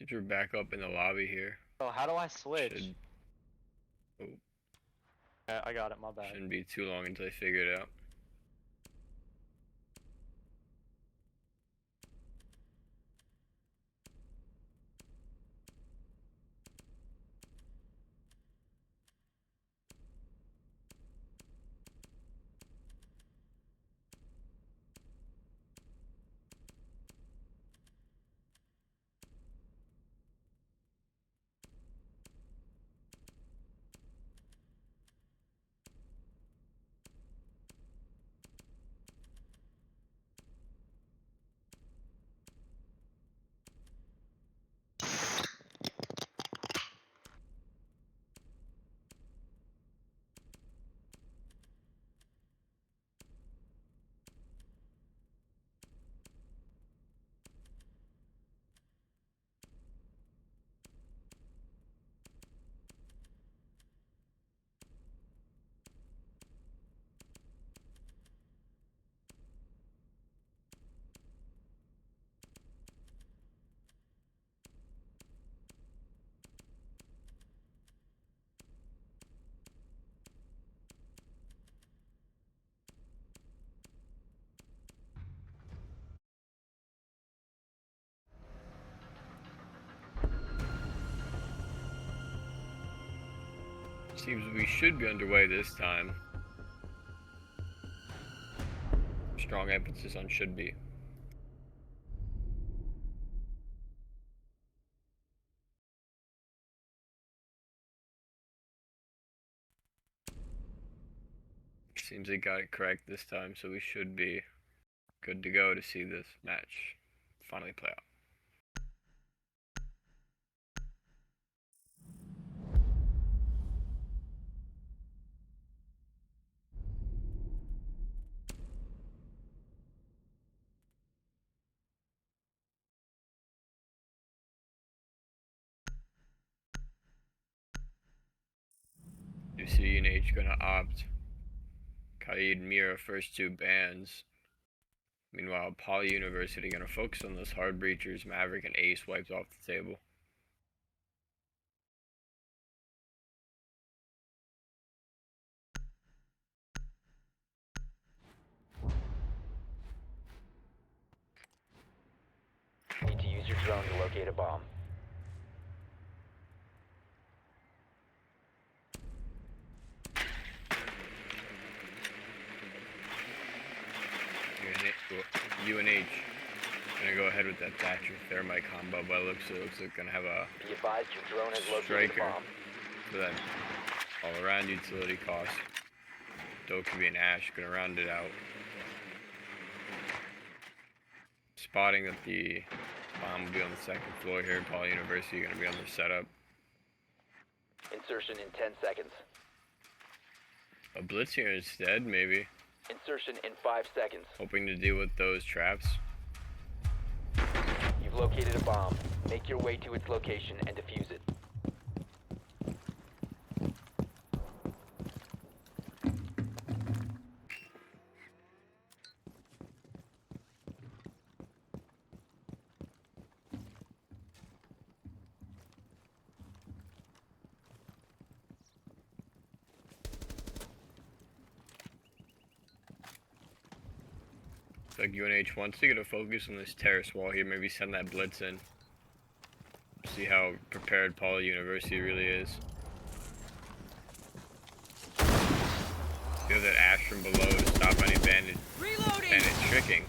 Since we're back up in the lobby here, Oh, how do I switch? should oh, Yeah, I got it, my bad. shouldn't be too long until I figure it out. Seems we should be underway this time. Strong emphasis on should be. Seems they got it correct this time, so we should be good to go to see this match finally play out. You see UNH gonna opt Kaid Mira first two bans. Meanwhile, Poly University gonna focus on those hard breachers, Maverick and Ace wiped off the table. Need to use your drone to locate a bomb. UNH gonna go ahead with that Thatcher Thermite combo, but it looks like gonna have a Be advised your drone has located a striker bomb. for that all around utility cost. Dokkaebi and Ash gonna round it out. Spotting that the bomb will be on the second floor here. Poly University gonna be on the setup. Insertion in 10 seconds. A blitz here instead, maybe. Insertion in 5 seconds. Hoping to deal with those traps. You've located a bomb. Make your way to its location and defuse it. Like UNH wants to get a focus on this terrace wall here, maybe send that blitz in. See how prepared Poly University really is. You have that Ash from below to stop any bandit tricking.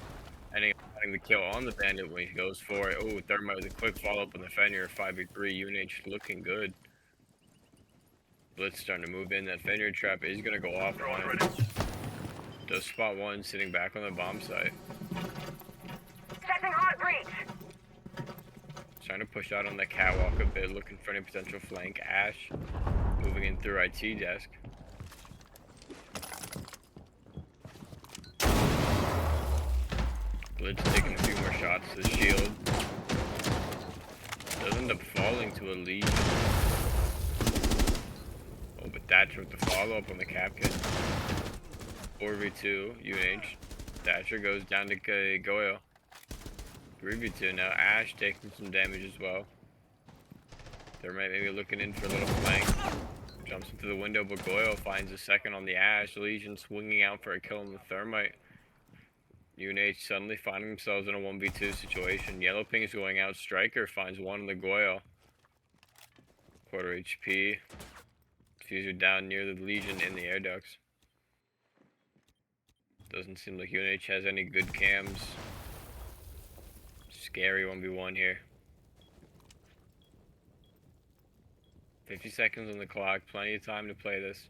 Ending up getting the kill on the bandit when he goes for it. Oh, Thermite with a quick follow-up on the Fenrir, 5v3. UNH looking good. Blitz starting to move in. That Fenrir trap is going to go off on him. Does spot one sitting back on the bomb site. Setting hot breach. Trying to push out on the catwalk a bit, looking for any potential flank. Ash moving in through IT desk. Blitz taking a few more shots to the shield. Does end up falling to a lead. Oh, but Thatcher with the follow-up on the cap kit. 4v2, UNH. Thatcher goes down to Goyle. 3v2 now. Ash taking some damage as well. Thermite maybe looking in for a little flank. Jumps into the window, but Goyle finds a second on the Ash. Legion swinging out for a kill on the Thermite. UNH suddenly finding themselves in a 1v2 situation. Yellow Ping is going out. Striker finds one on the Goyle. Quarter HP. Diffuser down near the Legion in the air ducts. Doesn't seem like UNH has any good cams. Scary 1v1 here. 50 seconds on the clock, plenty of time to play this.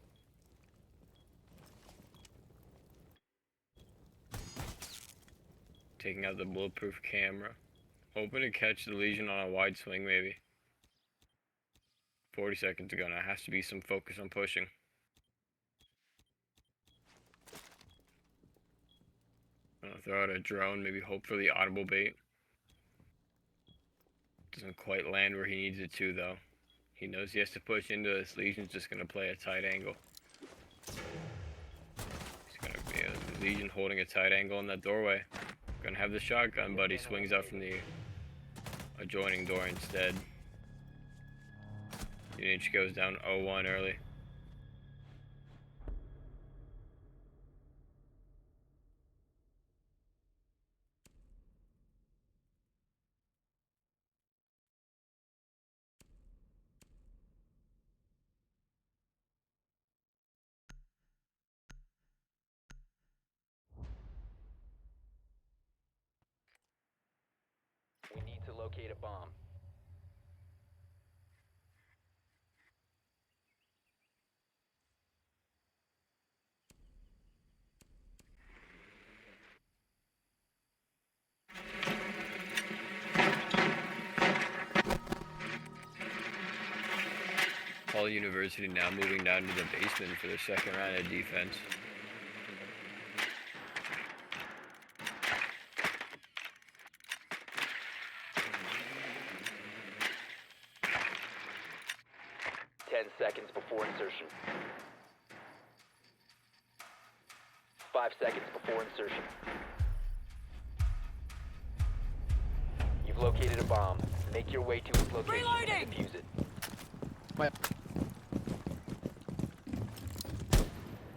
Taking out the bulletproof camera. Hoping to catch the Legion on a wide swing maybe. 40 seconds to go now, has to be some focus on pushing. Gonna throw out a drone, maybe hope for the audible bait. Doesn't quite land where he needs it to though. He knows he has to push into this. Legion's just gonna play a tight angle. He's gonna be a Legion holding a tight angle in that doorway. Gonna have the shotgun, but he swings out from the adjoining door instead. UNH goes down 0-1 early. We need to locate a bomb. Paul University now moving down to the basement for the second round of defense. Seconds before insertion. 5 seconds before insertion. You've located a bomb. Make your way to its location and defuse it.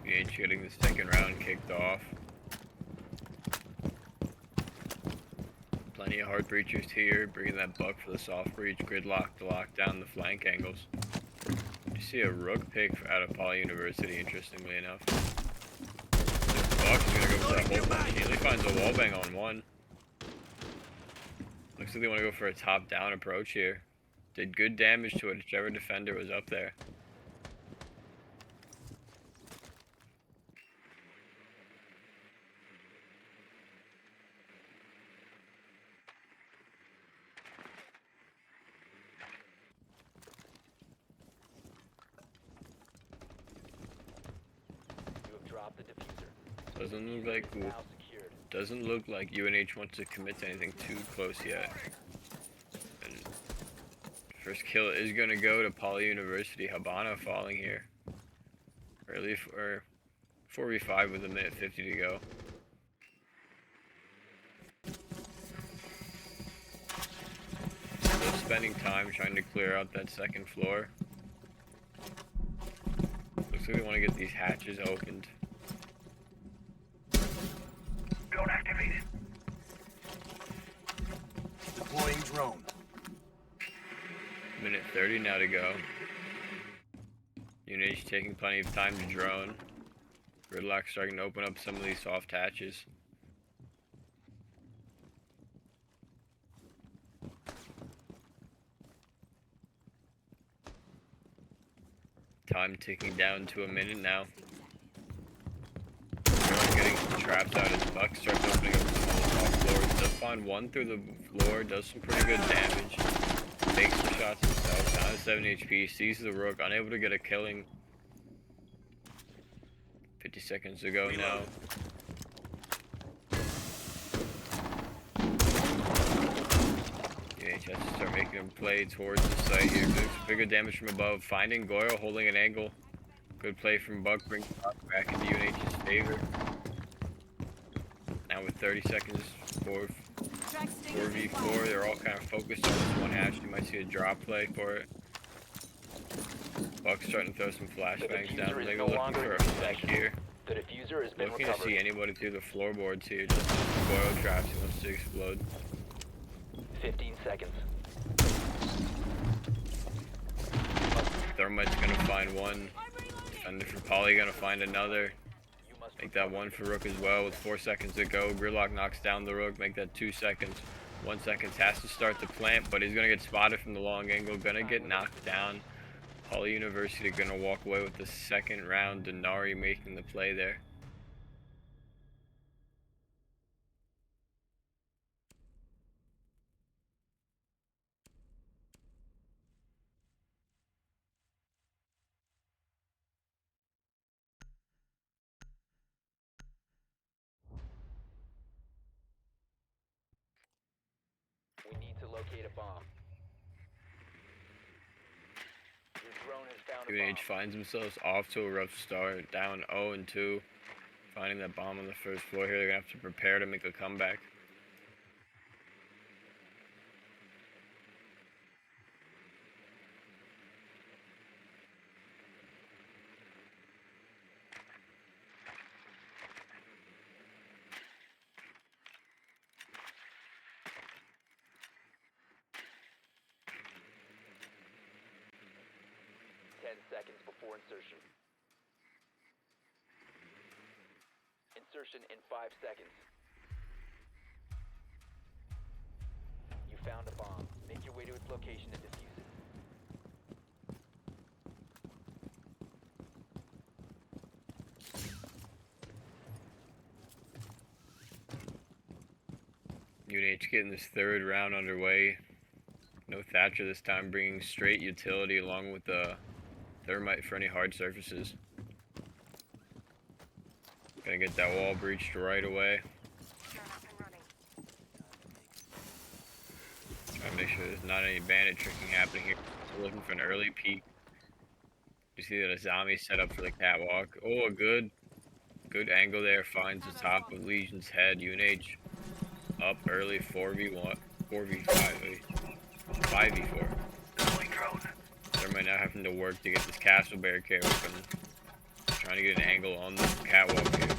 UH getting the second round kicked off. Plenty of hard breachers here, bringing that buck for the soft breach, gridlock to lock down the flank angles. You see a rook pick out of Paul University, interestingly enough. This buck's gonna go for that whole bunch. He only finds a wallbang on one. Looks like they want to go for a top-down approach here. Did good damage to whichever defender was up there. You have dropped the diffuser. Doesn't look like Now secured. UNH wants to commit to anything too close yet. And first kill is gonna go to Paul University. Habana falling here. Early or 4v5 with a minute 50 to go. Still spending time trying to clear out that second floor. Looks like we want to get these hatches opened. Drone activated. Deploying drone. Minute 30 now to go. UNH taking plenty of time to drone. Gridlock starting to open up some of these soft hatches. Time ticking down to a minute now. Drone getting some traps out as Buck starts opening up some of the soft floors. Does find one through the floor, does some pretty good damage. Takes the shots himself, down to 7 HP, sees the rook, unable to get a killing. 50 seconds to go now. UNH has to start making a play towards the site here. Doing some bigger damage from above, finding Goyle, holding an angle. Good play from Buck, brings Buck back into UNH's favor. Now with 30 seconds, 4v4, they're all kind of focused on this one hatch. You might see a drop play for it. Buck's starting to throw some flashbangs down. They're looking for a flank here. The diffuser has been Looking to recovered. see anybody through the floorboards here. Just Goyle traps, he wants to explode. 15 seconds. Thermite's gonna find one. Defender for Poly gonna find another. You must Make that one for Rook as well with 4 seconds to go. Gridlock knocks down the Rook, make that 2 seconds. 1 second has to start the plant, but he's gonna get spotted from the long angle, gonna get knocked down. Poly University gonna walk away with the second round. Denari making the play there. We need to locate a bomb. Your drone has found a UNH bomb. finds themselves off to a rough start, down 0-2. Finding that bomb on the first floor here, they're gonna have to prepare to make a comeback. Seconds before insertion. Insertion in 5 seconds. You found a bomb. Make your way to its location and defuse it. UNH getting this third round underway. No Thatcher this time, bringing straight utility along with the thermite for any hard surfaces. Gonna get that wall breached right away. Try to make sure there's not any bandit tricking happening here. We're looking for an early peek. You see that a zombie set up for the catwalk. Oh, a good angle there. Finds the top of Legion's head. UNH up early 4v1, 4v5, 5v4. Deploying drone. Thermite now having to work to get this castle barricade open. Trying to get an angle on the catwalk here.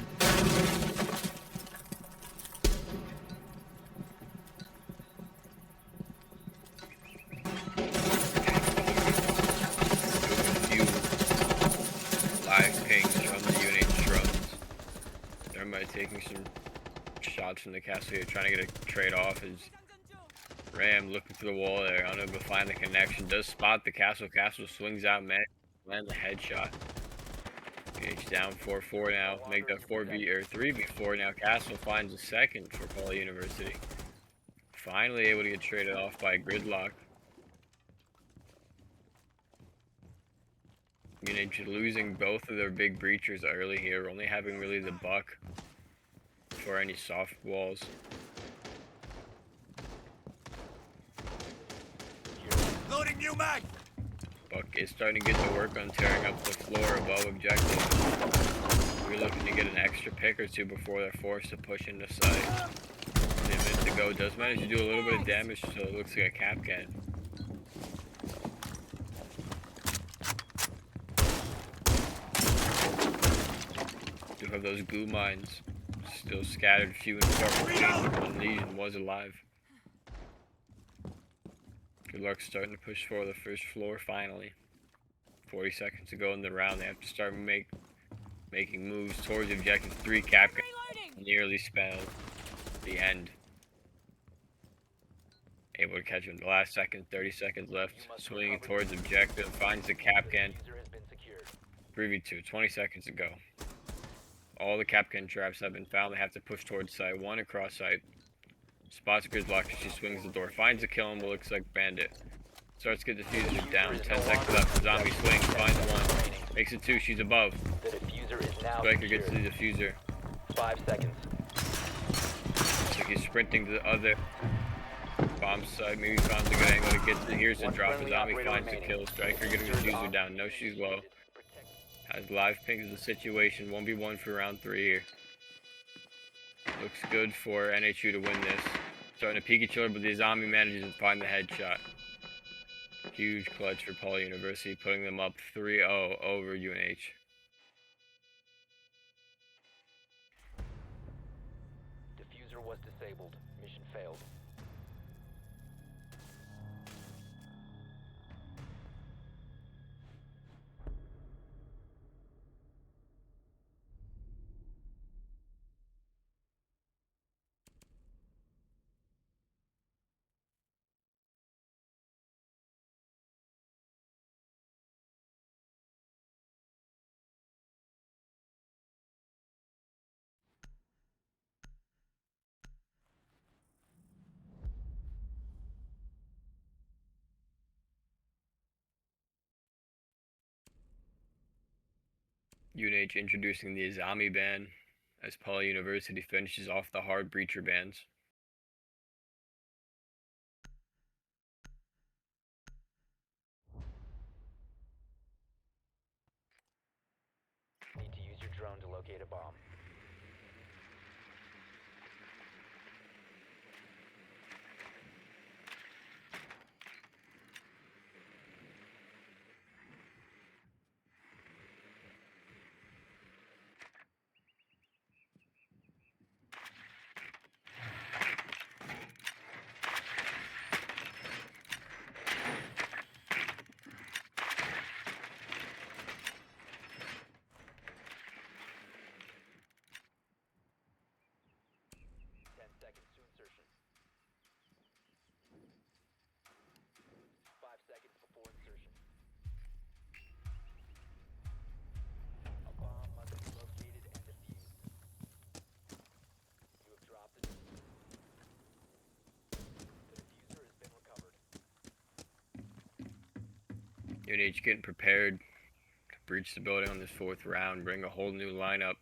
Live pings from the UNH drones. Thermite taking some shots from the castle here, trying to get a trade off. Is Ram looking for the wall there, unable to find the connection. Does spot the castle. Castle swings out, man, lands a headshot. UNH down 4-4 now. Make that 4v or 3v4 now. Castle finds a second for Poly University. Finally able to get traded off by Gridlock. UNH losing both of their big breachers early here, only having really the buck for any soft walls. Loading new mag! Buck is starting to get to work on tearing up the floor above objective. We're looking to get an extra pick or two before they're forced to push into sight. The minute to go does manage to do a little bit of damage, so it looks like a cap can. Do have those goo mines still scattered few and far between, but Legion was alive. Good luck starting to push for the first floor finally. 40 seconds to go in the round. They have to start making moves towards the objective. 3 cap nearly spelled the end. Able to catch him the last second, 30 seconds left. Swinging towards objective, finds the cap can. 3v2, 20 seconds to go. All the Capcan traps have been found. They have to push towards site. 1 across site. Spots Gridlock as she swings the door. Finds a kill and what looks like bandit. Starts to get the diffuser down. 10 seconds left. Zombie swings. Finds 1. Makes it 2. She's above. The diffuser is now Striker gets secured. the diffuser. 5 seconds. So he's sprinting to the other bomb site. Maybe finds a good angle to get to. Here's the One drop. friendly Zombie operator finds the remaining. kill. Striker getting the diffuser down. No, she's low. Has live pings the situation. 1v1 for round 3 here. Looks good for NHU to win this. Starting to peek each other, but the zombie manages to find the headshot. Huge clutch for Poly University, putting them up 3-0 over UNH. Diffuser was disabled. Mission failed. UNH introducing the Azami ban as Poly University finishes off the hard breacher bans. Need to use your drone to locate a bomb. UNH getting prepared to breach the building on this 4th round, bring a whole new lineup.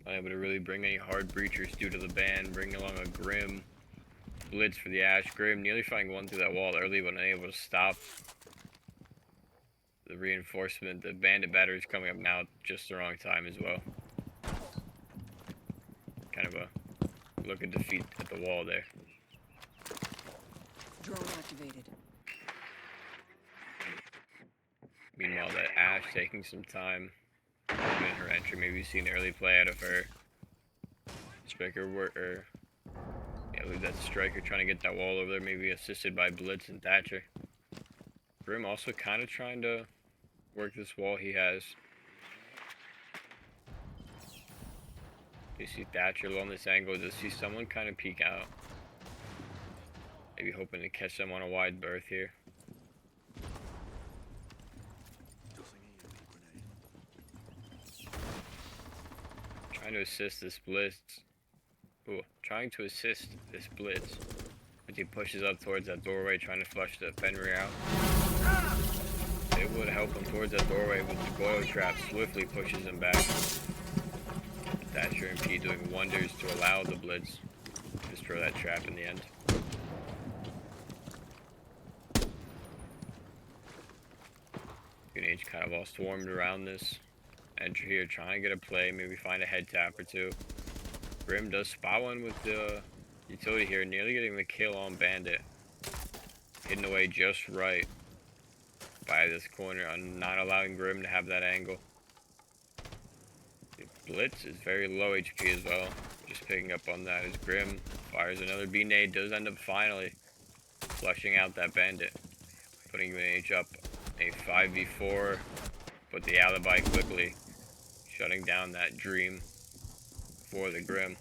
Not able to really bring any hard breachers due to the ban, bring along a Grim blitz for the Ash. Grim nearly finding one through that wall early, but unable to stop the reinforcement. The bandit battery's coming up now just the wrong time as well. Kind of a look at defeat at the wall there. Drone activated. Meanwhile, that Ash taking some time in her entry. Maybe you've seen early play out of her. Striker I believe that's Striker trying to get that wall over there, maybe assisted by Blitz and Thatcher. Grim also kind of trying to work this wall he has. You see Thatcher along this angle, just see someone kind of peek out. Maybe hoping to catch them on a wide berth here. Trying to assist this Blitz. Trying to assist this Blitz as he pushes up towards that doorway, trying to flush the Fenrir out. Able to help him towards that doorway, but the Goyle trap swiftly pushes him back. Thatcher and P doing wonders to allow the Blitz to destroy that trap in the end. UNH kind of all swarmed around this entry here, trying to get a play, maybe find a head tap or two. Grim does spot one with the utility here, nearly getting the kill on Bandit. Hidden away just right by this corner, on not allowing Grim to have that angle. The Blitz is very low HP as well. Just picking up on that as Grim fires another B-nade, does end up finally flushing out that Bandit, putting UNH up a 5v4, but the alibi quickly shutting down that dream for the Grim.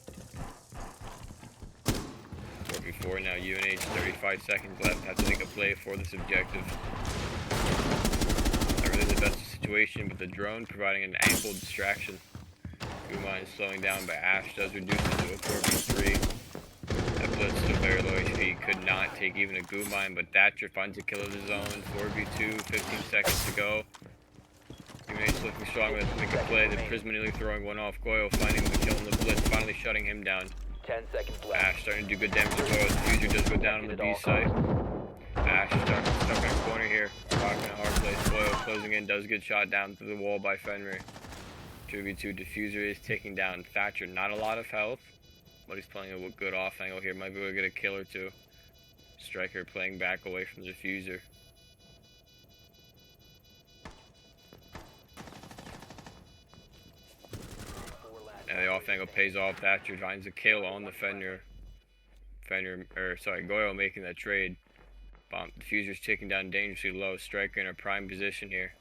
4v4 now, UNH, 35 seconds left, have to make a play for this objective. Not really the best situation, but the drone providing an ample distraction. Gumine is slowing down, but Ash does reduce it to a 4v3. That Blitz still very low HP, could not take even a Gumine, but Thatcher finds a kill of his own. 4v2, 15 seconds to go. UNH looking strong, let's make a play. The Prisma nearly throwing one off. Goyle finding the kill on the Blitz, finally shutting him down. 10 seconds left. Ash starting to do good damage to Goyle. The Fuser does go down on the B site. Ash stuck in a corner here, rocking a hard place. Goyle closing in, does get shot down through the wall by Fenrir. 2v2, Diffuser is taking down Thatcher. Not a lot of health, but he's playing a good off angle here. Might be able to get a kill or two. Striker playing back away from the Diffuser. Now the off angle pays off. Thatcher finds a kill on the Fenrir. Goyle making that trade. Bomb. Diffuser's taking down dangerously low. Striker in a prime position here.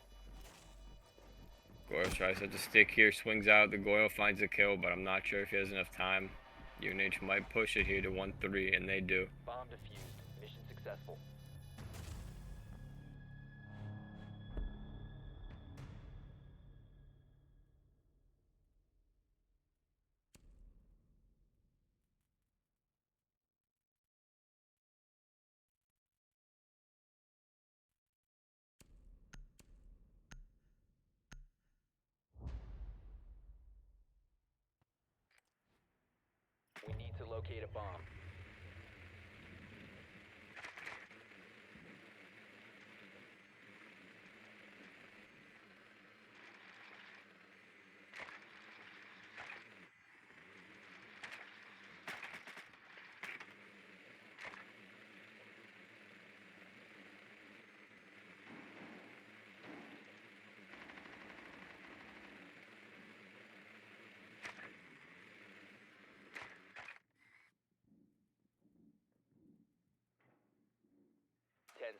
Goyle tries to stick here, swings out. The Goyle finds a kill, but I'm not sure if he has enough time. UNH might push it here to 1-3, and they do. Bomb defused. Mission successful. We need to locate a bomb.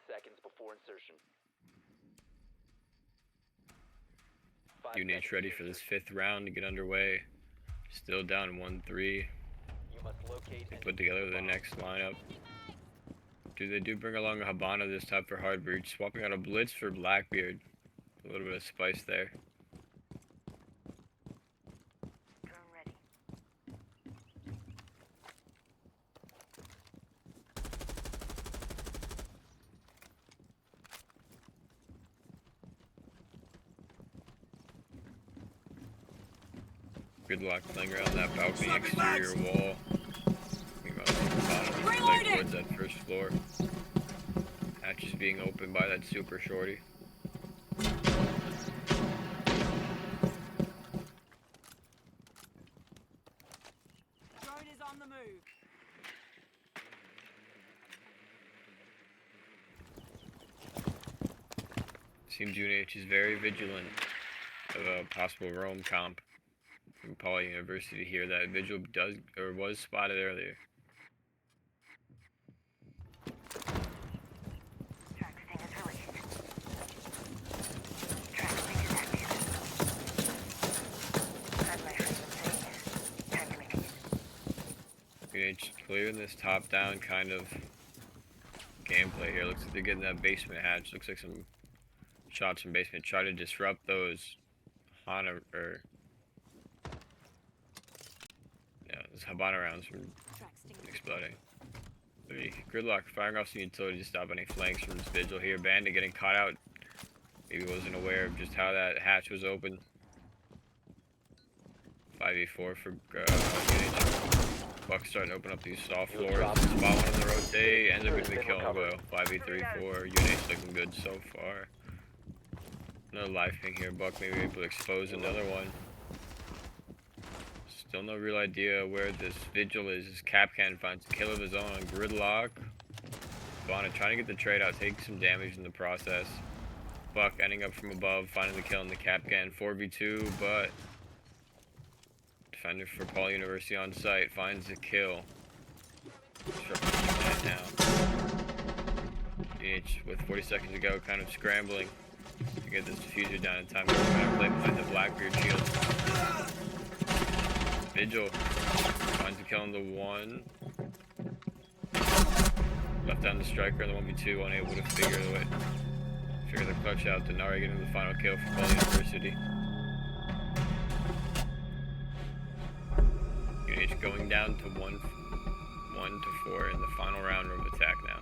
Seconds before insertion. UNH ready for this 5th round to get underway. Still down 1-3. You must locate They and put together defuse the bomb. next lineup. They do bring along a Habana this time for hard breach, swapping out a Blitz for Blackbeard. A little bit of spice there. Drone ready. Gridlock playing around that balcony exterior wall. Bottom, Reloading! like towards that first floor. Hatch is being opened by that super shorty. Drone is on the move. Seems UNH is very vigilant of a possible roam comp from Poly University here. That vigil does or was spotted earlier. Track sting is released. Track sting is active. Friendly frequency. Transmitting. UNH clearing this top-down kind of gameplay here. Looks like they're getting that basement hatch. Looks like some shots from basement. Try to disrupt those Hana or those Habana rounds from exploding. Gridlock firing off some utility to stop any flanks from this vigil here. Bandit getting caught out. Maybe wasn't aware of just how that hatch was open. 5v4 for UNH. Buck's starting to open up these soft floors. Spot one on the rotate. Ends up getting the kill on Go. 5v3 for UNH looking good so far. Another live ping here. Buck maybe able to expose another one. Still no real idea where this vigil is. This Capcan finds a kill of his own on Gridlock. Bonnet trying to get the trade out, take some damage in the process. Buck ending up from above, finding the kill in the Capcan 4v2, but defender for Paul University on site finds the kill. Now. DH with 40 seconds to go, kind of scrambling to get this diffuser down in time. We're trying to play behind the Blackbeard shield. Vigil finds the kill on the 1. Left down the striker on the 1v2, unable to figure the clutch out. Denari getting the final kill for Paul University. UNH going down to 1 to 4 in the final round of attack now.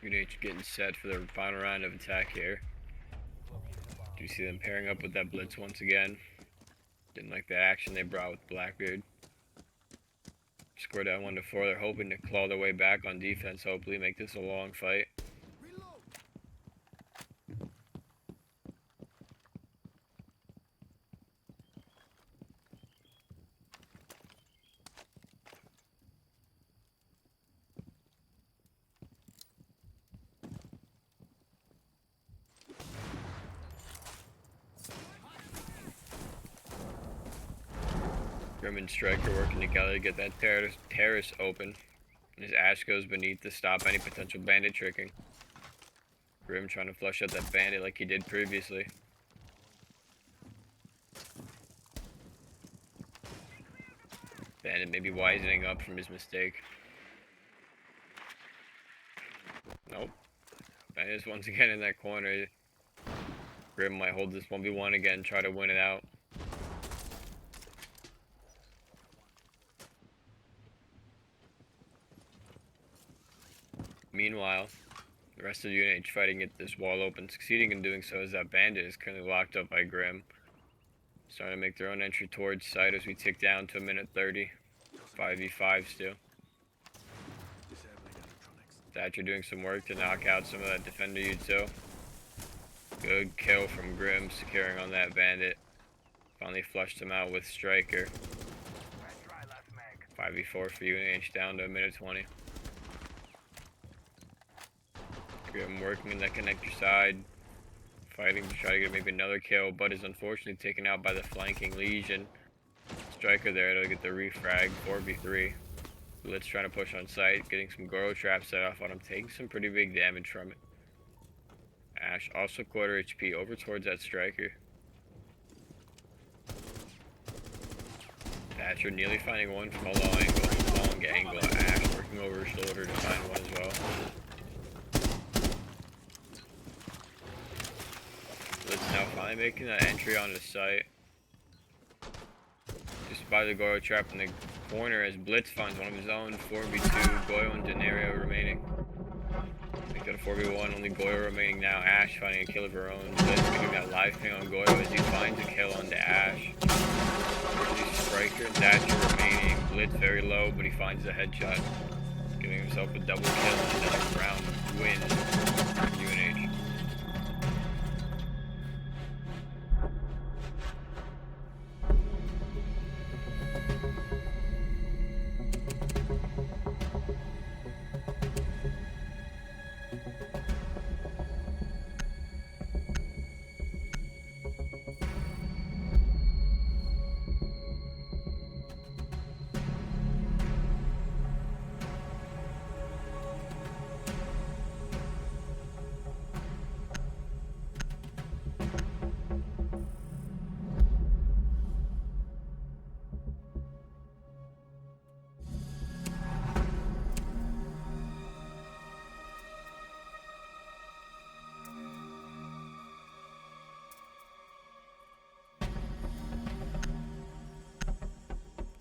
UNH getting set for their final round of attack here. Do you see them pairing up with that blitz once again? Didn't like the action they brought with Blackbeard. Scored down 1 to 4. They're hoping to claw their way back on defense, hopefully make this a long fight. Grim and Striker working together to get that terrace open. And his Ash goes beneath to stop any potential bandit tricking. Grim trying to flush out that bandit like he did previously. Bandit maybe wisening up from his mistake. Nope. Bandit's once again in that corner. Grim might hold this 1v1 again, try to win it out. Meanwhile, the rest of the UNH fighting to get this wall open, succeeding in doing so as that bandit is currently locked up by Grim. Starting to make their own entry towards site as we tick down to a minute 30. 5v5 still. Thatcher doing some work to knock out some of that defender util. Good kill from Grim, securing on that bandit. Finally flushed him out with Striker. 5 5v4 for UNH down to a minute 20. Grim working in that connector side, fighting to try to get maybe another kill, but is unfortunately taken out by the flanking Legion. Striker there to get the refrag, 4v3. Blitz trying to push on site, getting some Goro traps set off on him, taking some pretty big damage from it. Ash also quarter HP over towards that striker. Thatcher nearly finding one from a long angle. Ash working over his shoulder to find one as well. Blitz now finally making that entry onto the site. Just by the Goro trap in the corner as Blitz finds one of his own. 4v2, Goyo and Denario remaining. Make that a 4v1, only Goyo remaining now. Ash finding a kill of her own. Blitz getting that live ping on Goyo as he finds a kill onto Ash. Striker and Thatcher remaining. Blitz very low, but he finds a headshot. Giving himself a double kill and another round win for UNH.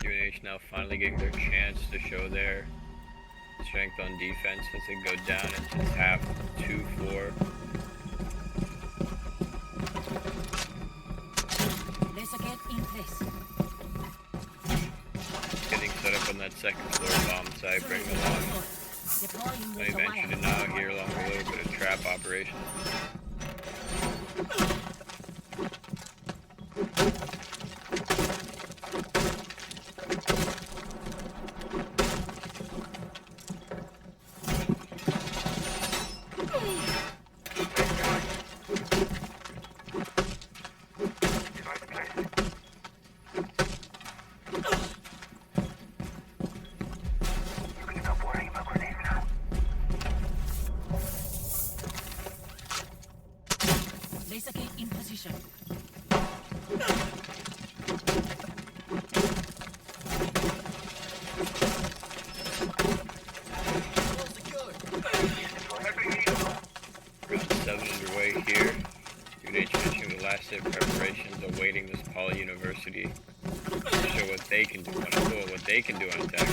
UNH now finally getting their chance to show their strength on defense as they go down into half 2-4. Getting set up on that second floor bomb site, bring along. They ventured in out here along with a little bit of trap operation. Laser gate in position. Round 7 underway here. UNH finishing the last hit preparations, awaiting this Poly University to show what they can do on attack.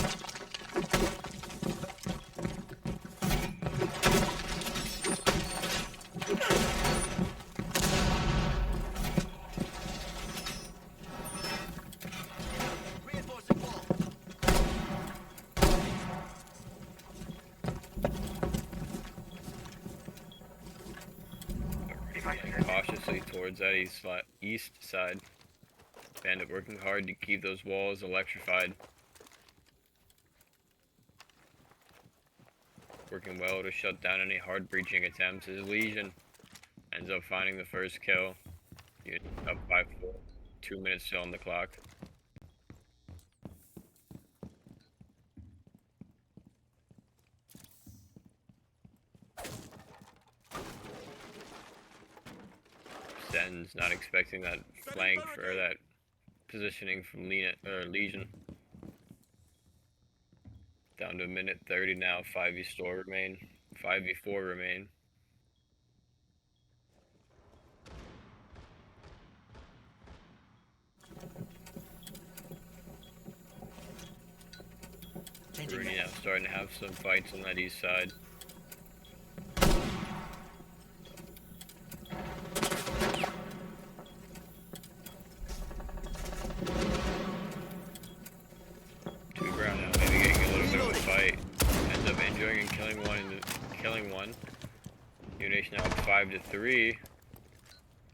Cautiously towards that east side. Bandit working hard to keep those walls electrified. Working well to shut down any hard breaching attempts as Legion ends up finding the first kill. Up 5-4, 2 minutes still on the clock. Sten's not expecting that flank or that positioning from Legion. Down to a minute 30 now, 5v4 remain. Rooney now starting to have some fights on that east side. Two ground now, maybe getting a little bit of a fight. Ends up injuring and killing one. UNH now up 5-3.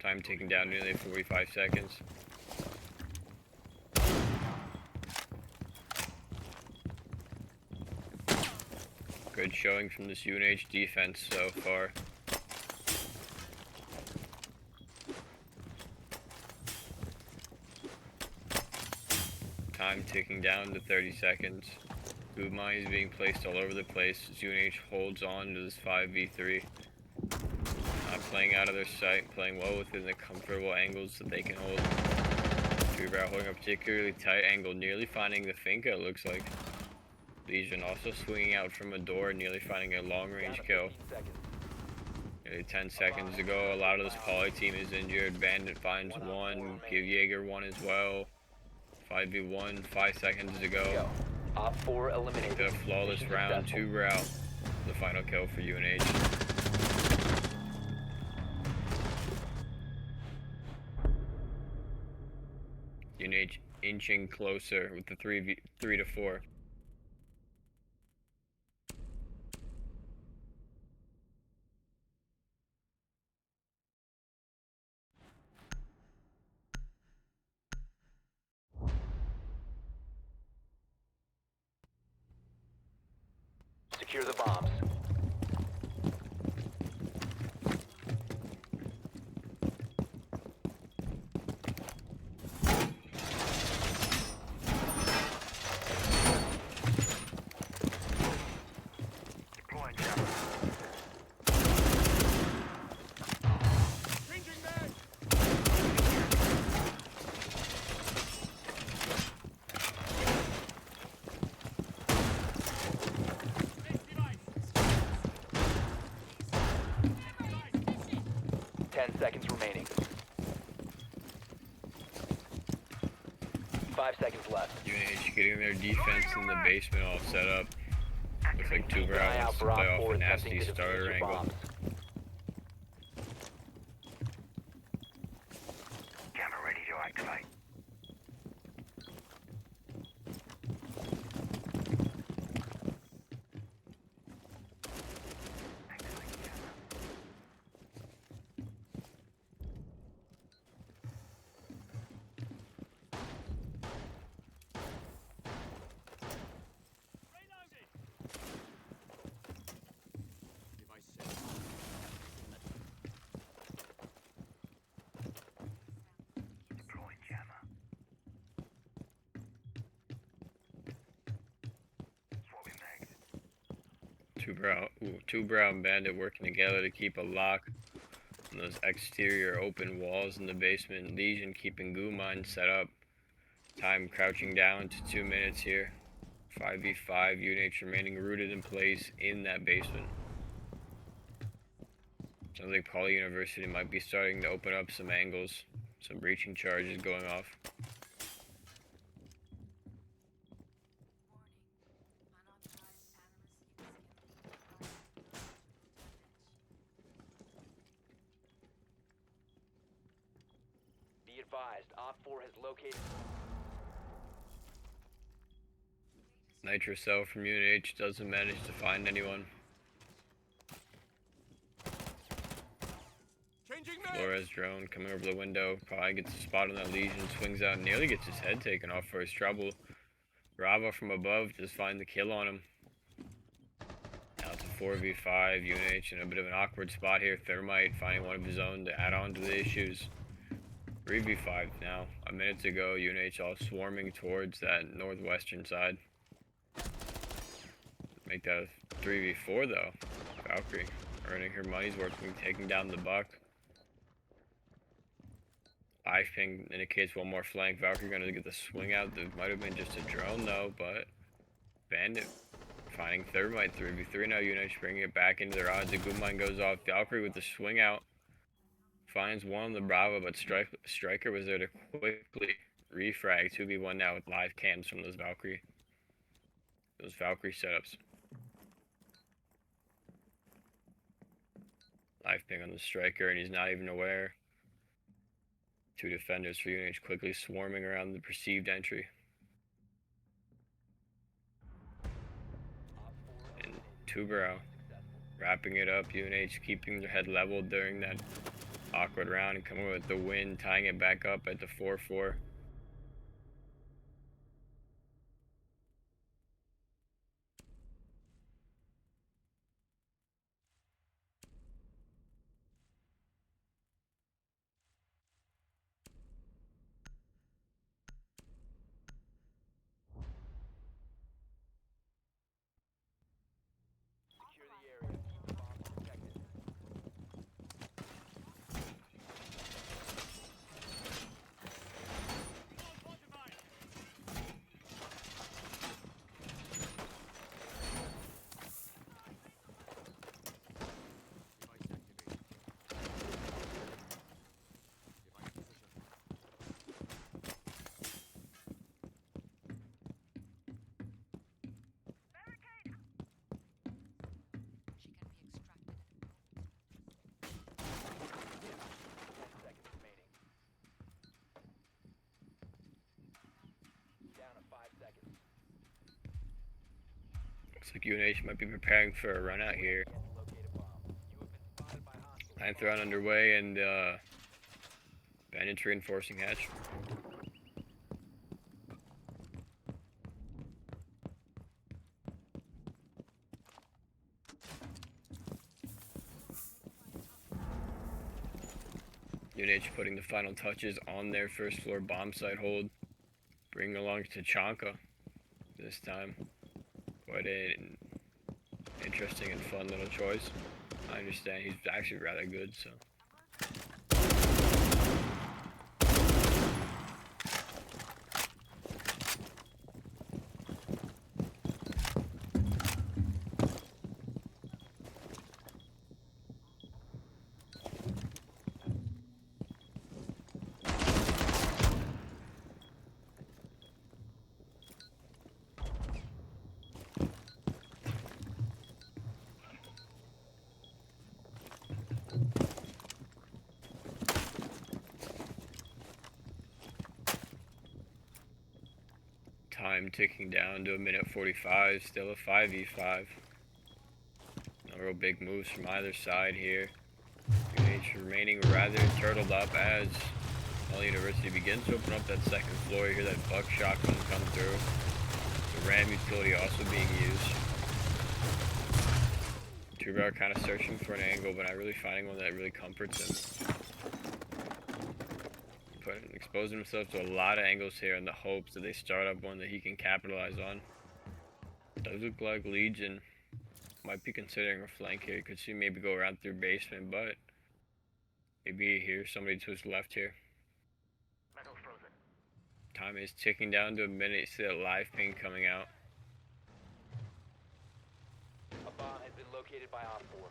Time ticking down nearly 45 seconds. Good showing from this UNH defense so far. Time ticking down to 30 seconds. Food mines being placed all over the place as UNH holds on to this 5v3. Not playing out of their sight, playing well within the comfortable angles that they can hold. Two-Brow holding a particularly tight angle, nearly finding the Finka, it looks like. Legion also swinging out from a door, nearly finding a long-range kill. Nearly 10 seconds to go. A lot of this poly team is injured. Bandit finds one. Give Jaeger one as well. 5v1, 5 seconds to go. Op 4 eliminated. A flawless Mission round. successful. 2-Brow. The final kill for UNH. UNH inching closer with the 3 to 4. Secure the bombs. Deploying jammer. Changing mag! 10 seconds remaining. 5 seconds left. UNH getting their defense in the basement all set up. Looks like Keep an 2-Brow eye out wants to for play Op off 4 a attempting nasty to defuse starter your angle. bombs. Jammer ready to activate. Activate jammer. Deploying jammer. Swapping mags. 2-Brow and Bandit working together to keep a lock on those exterior open walls in the basement. Legion keeping goo mines set up. Time crouching down to 2 minutes here. 5v5, UNH remaining rooted in place in that basement. Sounds like Poly University might be starting to open up some angles. Some breaching charges going off. Be advised, Op 4 has located. Nitrocell from UNH doesn't manage to find anyone. Changing mag! Flores drone coming over the window. Probably gets a spot on that Legion. Swings out. Nearly gets his head taken off for his trouble. Bravo from above just finds the kill on him. Now it's a 4v5. UNH in a bit of an awkward spot here. Thermite finding one of his own to add on to the issues. 3v5 now. A minute to go. UNH all swarming towards that northwestern side. Make that a 3v4 though. Valkyrie earning her money's worth and taking down the buck. Live ping indicates one more flank. Valkyrie gonna get the swing out. There might have been just a drone though, but Bandit finding Thermite 3v3 now. UNH bringing it back into their odds. The Goon Mine goes off. Valkyrie with the swing out. Finds one on the Bravo, but Striker was there to quickly refrag. 2v1 now with live cams from those Valkyrie setups. Live ping on the Striker, and he's not even aware. Two defenders for UNH quickly swarming around the perceived entry. And 2-Brow wrapping it up. UNH keeping their head leveled during that awkward round and coming with the win, tying it back up at the 4-4. Looks like UNH might be preparing for a run out here. Locate a bomb. You have been spotted by hostiles. Ninth round underway, and bandits reinforcing hatch. UNH putting the final touches on their first floor bomb site hold. Bringing along Tachanka this time. Quite an interesting and fun little choice. I understand he's actually rather good, so. Time ticking down to a minute 45, still a 5v5. No real big moves from either side here. UNH remaining rather turtled up as Poly University begins to open up that second floor. You hear that buck shotgun come through. The RAM utility also being used. Two-Brow kind of searching for an angle, but not really finding one that really comforts him. Exposing himself to a lot of angles here in the hopes that they start up one that he can capitalize on. Does look like Legion might be considering a flank here. Could see maybe go around through basement, but maybe here somebody to his left here. Metal frozen. Time is ticking down to a minute. You see that live ping coming out. A bomb has been located by Op 4.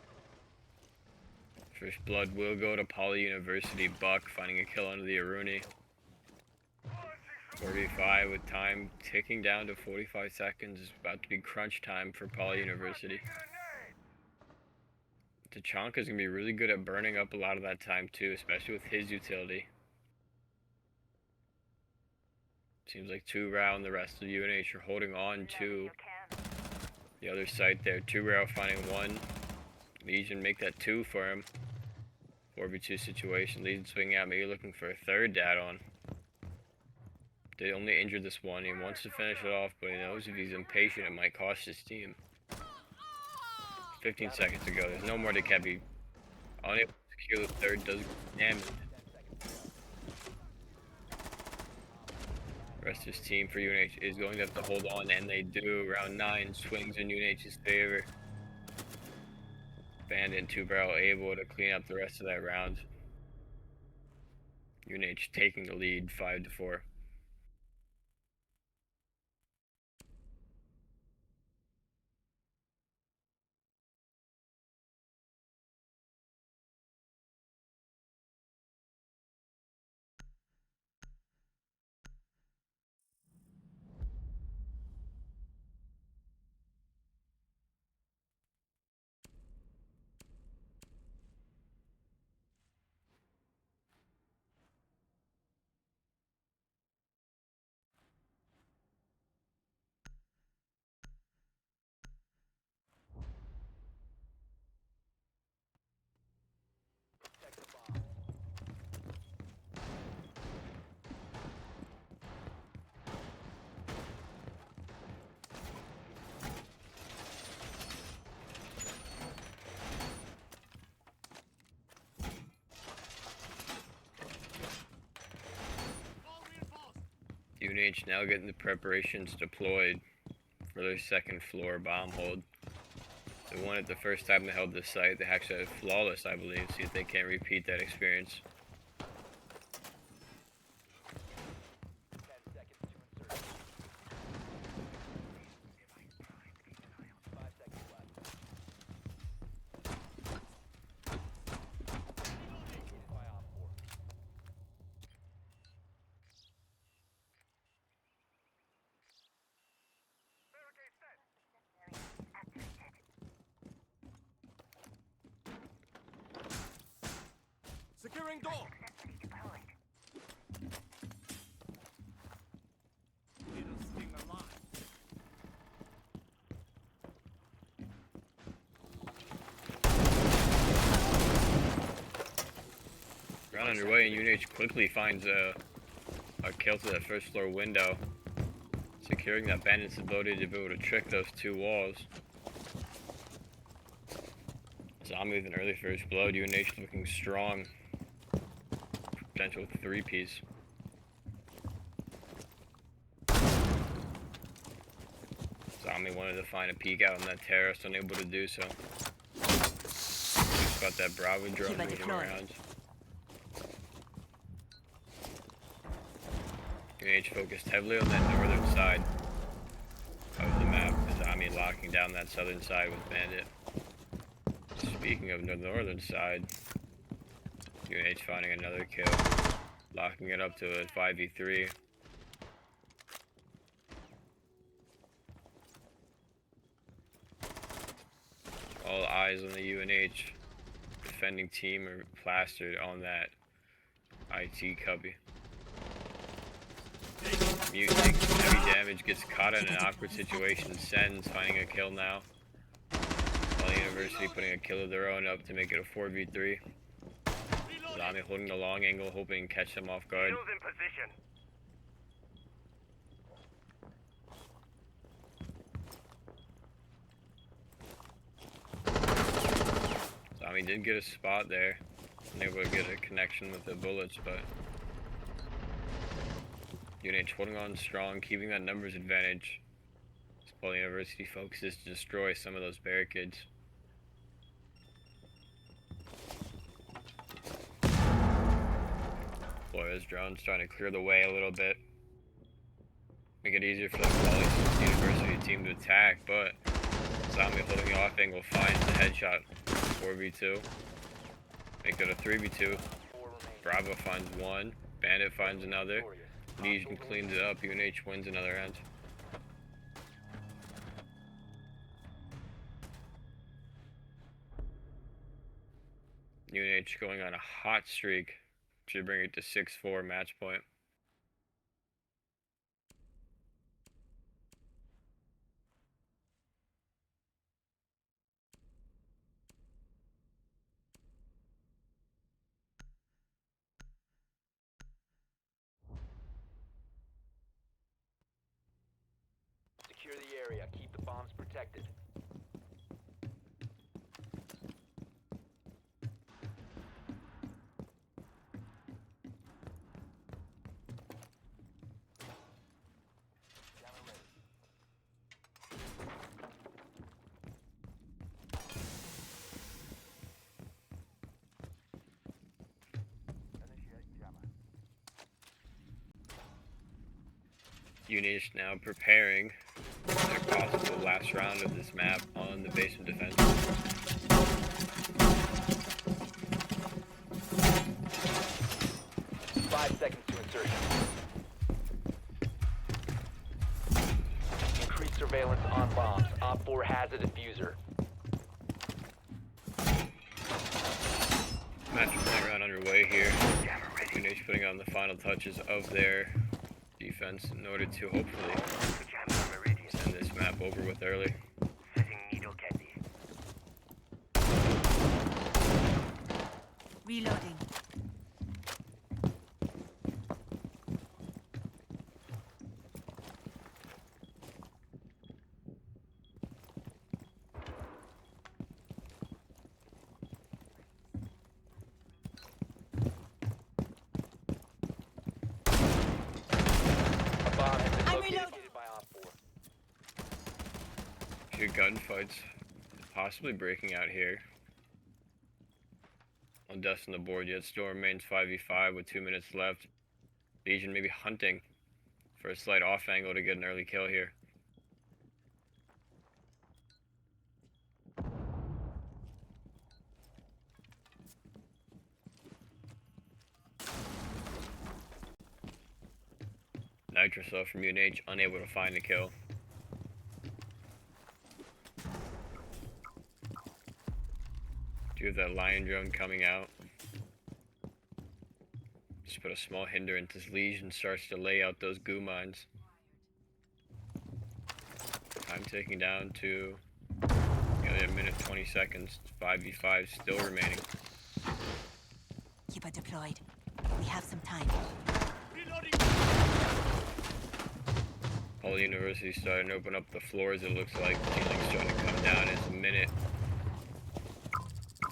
First blood will go to Poly University. Buck finding a kill under the Aruni. 45 with time ticking down to 45 seconds. It's about to be crunch time for Poly University. Tachanka is going to be really good at burning up a lot of that time too, especially with his utility. Seems like Two-Brow and the rest of UNH are holding on to the other site there. Two-Brow finding one. Legion make that two for him. 4v2 situation. Legion swinging out, maybe looking for a third dad on. They only injured this one. He wants to finish it off, but he knows if he's impatient, it might cost his team. 15 seconds to go. There's no more to Kebby. Unable to secure the third, does damage. The rest of his team for UNH is going to have to hold on, and they do. Round 9 swings in UNH's favor. Bandit and Two-Barrel able to clean up the rest of that round. UNH taking the lead 5-4. Protect the bomb. UNH now getting the preparations deployed for their second floor bomb hold. They won it the first time they held this site. They actually had flawless, I believe. See if they can't repeat that experience. 10 seconds to insert. 5 seconds left. Located by Op 4. Securing door. Successfully deployed. Little sting alive. Round underway, and UNH quickly finds a kill to that first floor window, securing that bandit's ability to be able to trick those two walls. Zombie with an early first blood. UNH looking strong. Potential three-piece. Zombie wanted to find a peek out on that terrace, unable to do so. Just got that Bravo drone moving around. UNH focused heavily on that northern side of the map. Zombie locking down that southern side with Bandit. Speaking of the northern side, UNH finding another kill, locking it up to a 5v3. All eyes on the UNH defending team are plastered on that IT cubby. Mute takes heavy damage, gets caught in an awkward situation, sends, finding a kill now. FLPoly University putting a kill of their own up to make it a 4v3. Zombie holding the long angle, hoping to catch them off guard. Shields in position. Zombie did get a spot there, unable to get a connection with the bullets, but UNH holding on strong, keeping that numbers advantage. FLPoly University focuses to destroy some of those barricades. Florida's drones trying to clear the way a little bit, make it easier for the FLPoly University team to attack, but Zombie holding the off angle finds the headshot. 4v2. Make it a 3v2. Bravo finds one. Bandit finds another. Legion cleans it up. UNH wins another round. UNH going on a hot streak. Should bring it to 6-4 match point. Secure the area. Keep the bombs protected. UNH now preparing their possible last round of this map on the basement defense. 5 seconds to insertion. Increase surveillance on bombs. Op 4 has a diffuser. Match point round underway here. UNH putting on the final touches of their defense in order to hopefully send this map over with early. Setting needle candy. Reloading. A bomb has been I'm located reloading. by Op 4. Good gunfights possibly breaking out here. No dust on the board yet. Still remains 5v5 with 2 minutes left. Legion maybe hunting for a slight off angle to get an early kill here. Nitrocell from UNH unable to find the kill. Do have that lion drone coming out. Just put a small hindrance as Legion starts to lay out those goo mines. Time taking down to nearly a minute 20 seconds. 5v5 still remaining. Keep it deployed. We have some time. All universities starting to open up the floors, it looks like. Ceiling's starting to come down in a minute.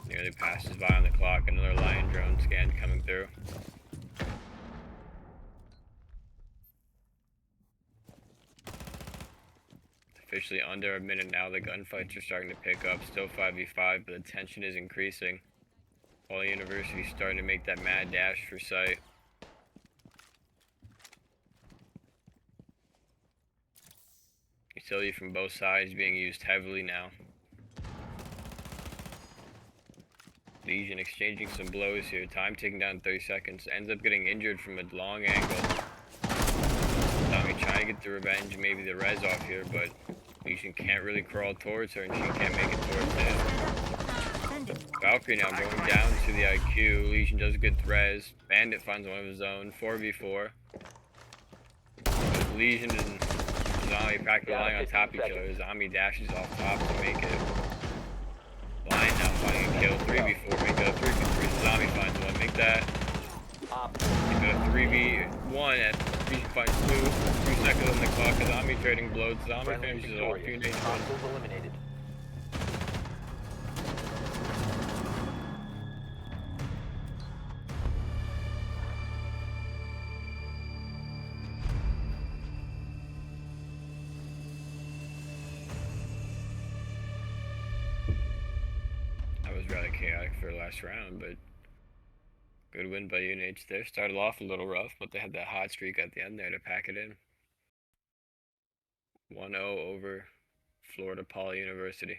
Nearly passes by on the clock. Another Lion drone scan coming through. It's officially under a minute now. The gunfights are starting to pick up. Still 5v5, but the tension is increasing. All universities starting to make that mad dash for site. Utility from both sides being used heavily now. Legion exchanging some blows here. Time taking down 30 seconds. Ends up getting injured from a long angle. Tommy trying to get the revenge, maybe the res off here, but Legion can't really crawl towards her and she can't make it towards him. Valkyrie now going down to the IQ. Legion does get the res. Bandit finds one of his own. 4v4. Legion and Zombie practically lying on top of each other. Zombie dashes off top to make it. Lion now finding a kill. 3v4. Make it a 3v3. Zombie finds one. Make that. Make it a 3v1 and Legion finds 2. 2 seconds on the clock. A zombie trading blows. Zombie finishes off. Hostiles eliminated. That was rather chaotic for the last round, but good win by UNH there. Started off a little rough, but they had that hot streak at the end there to pack it in. 1-0 over Florida Poly University.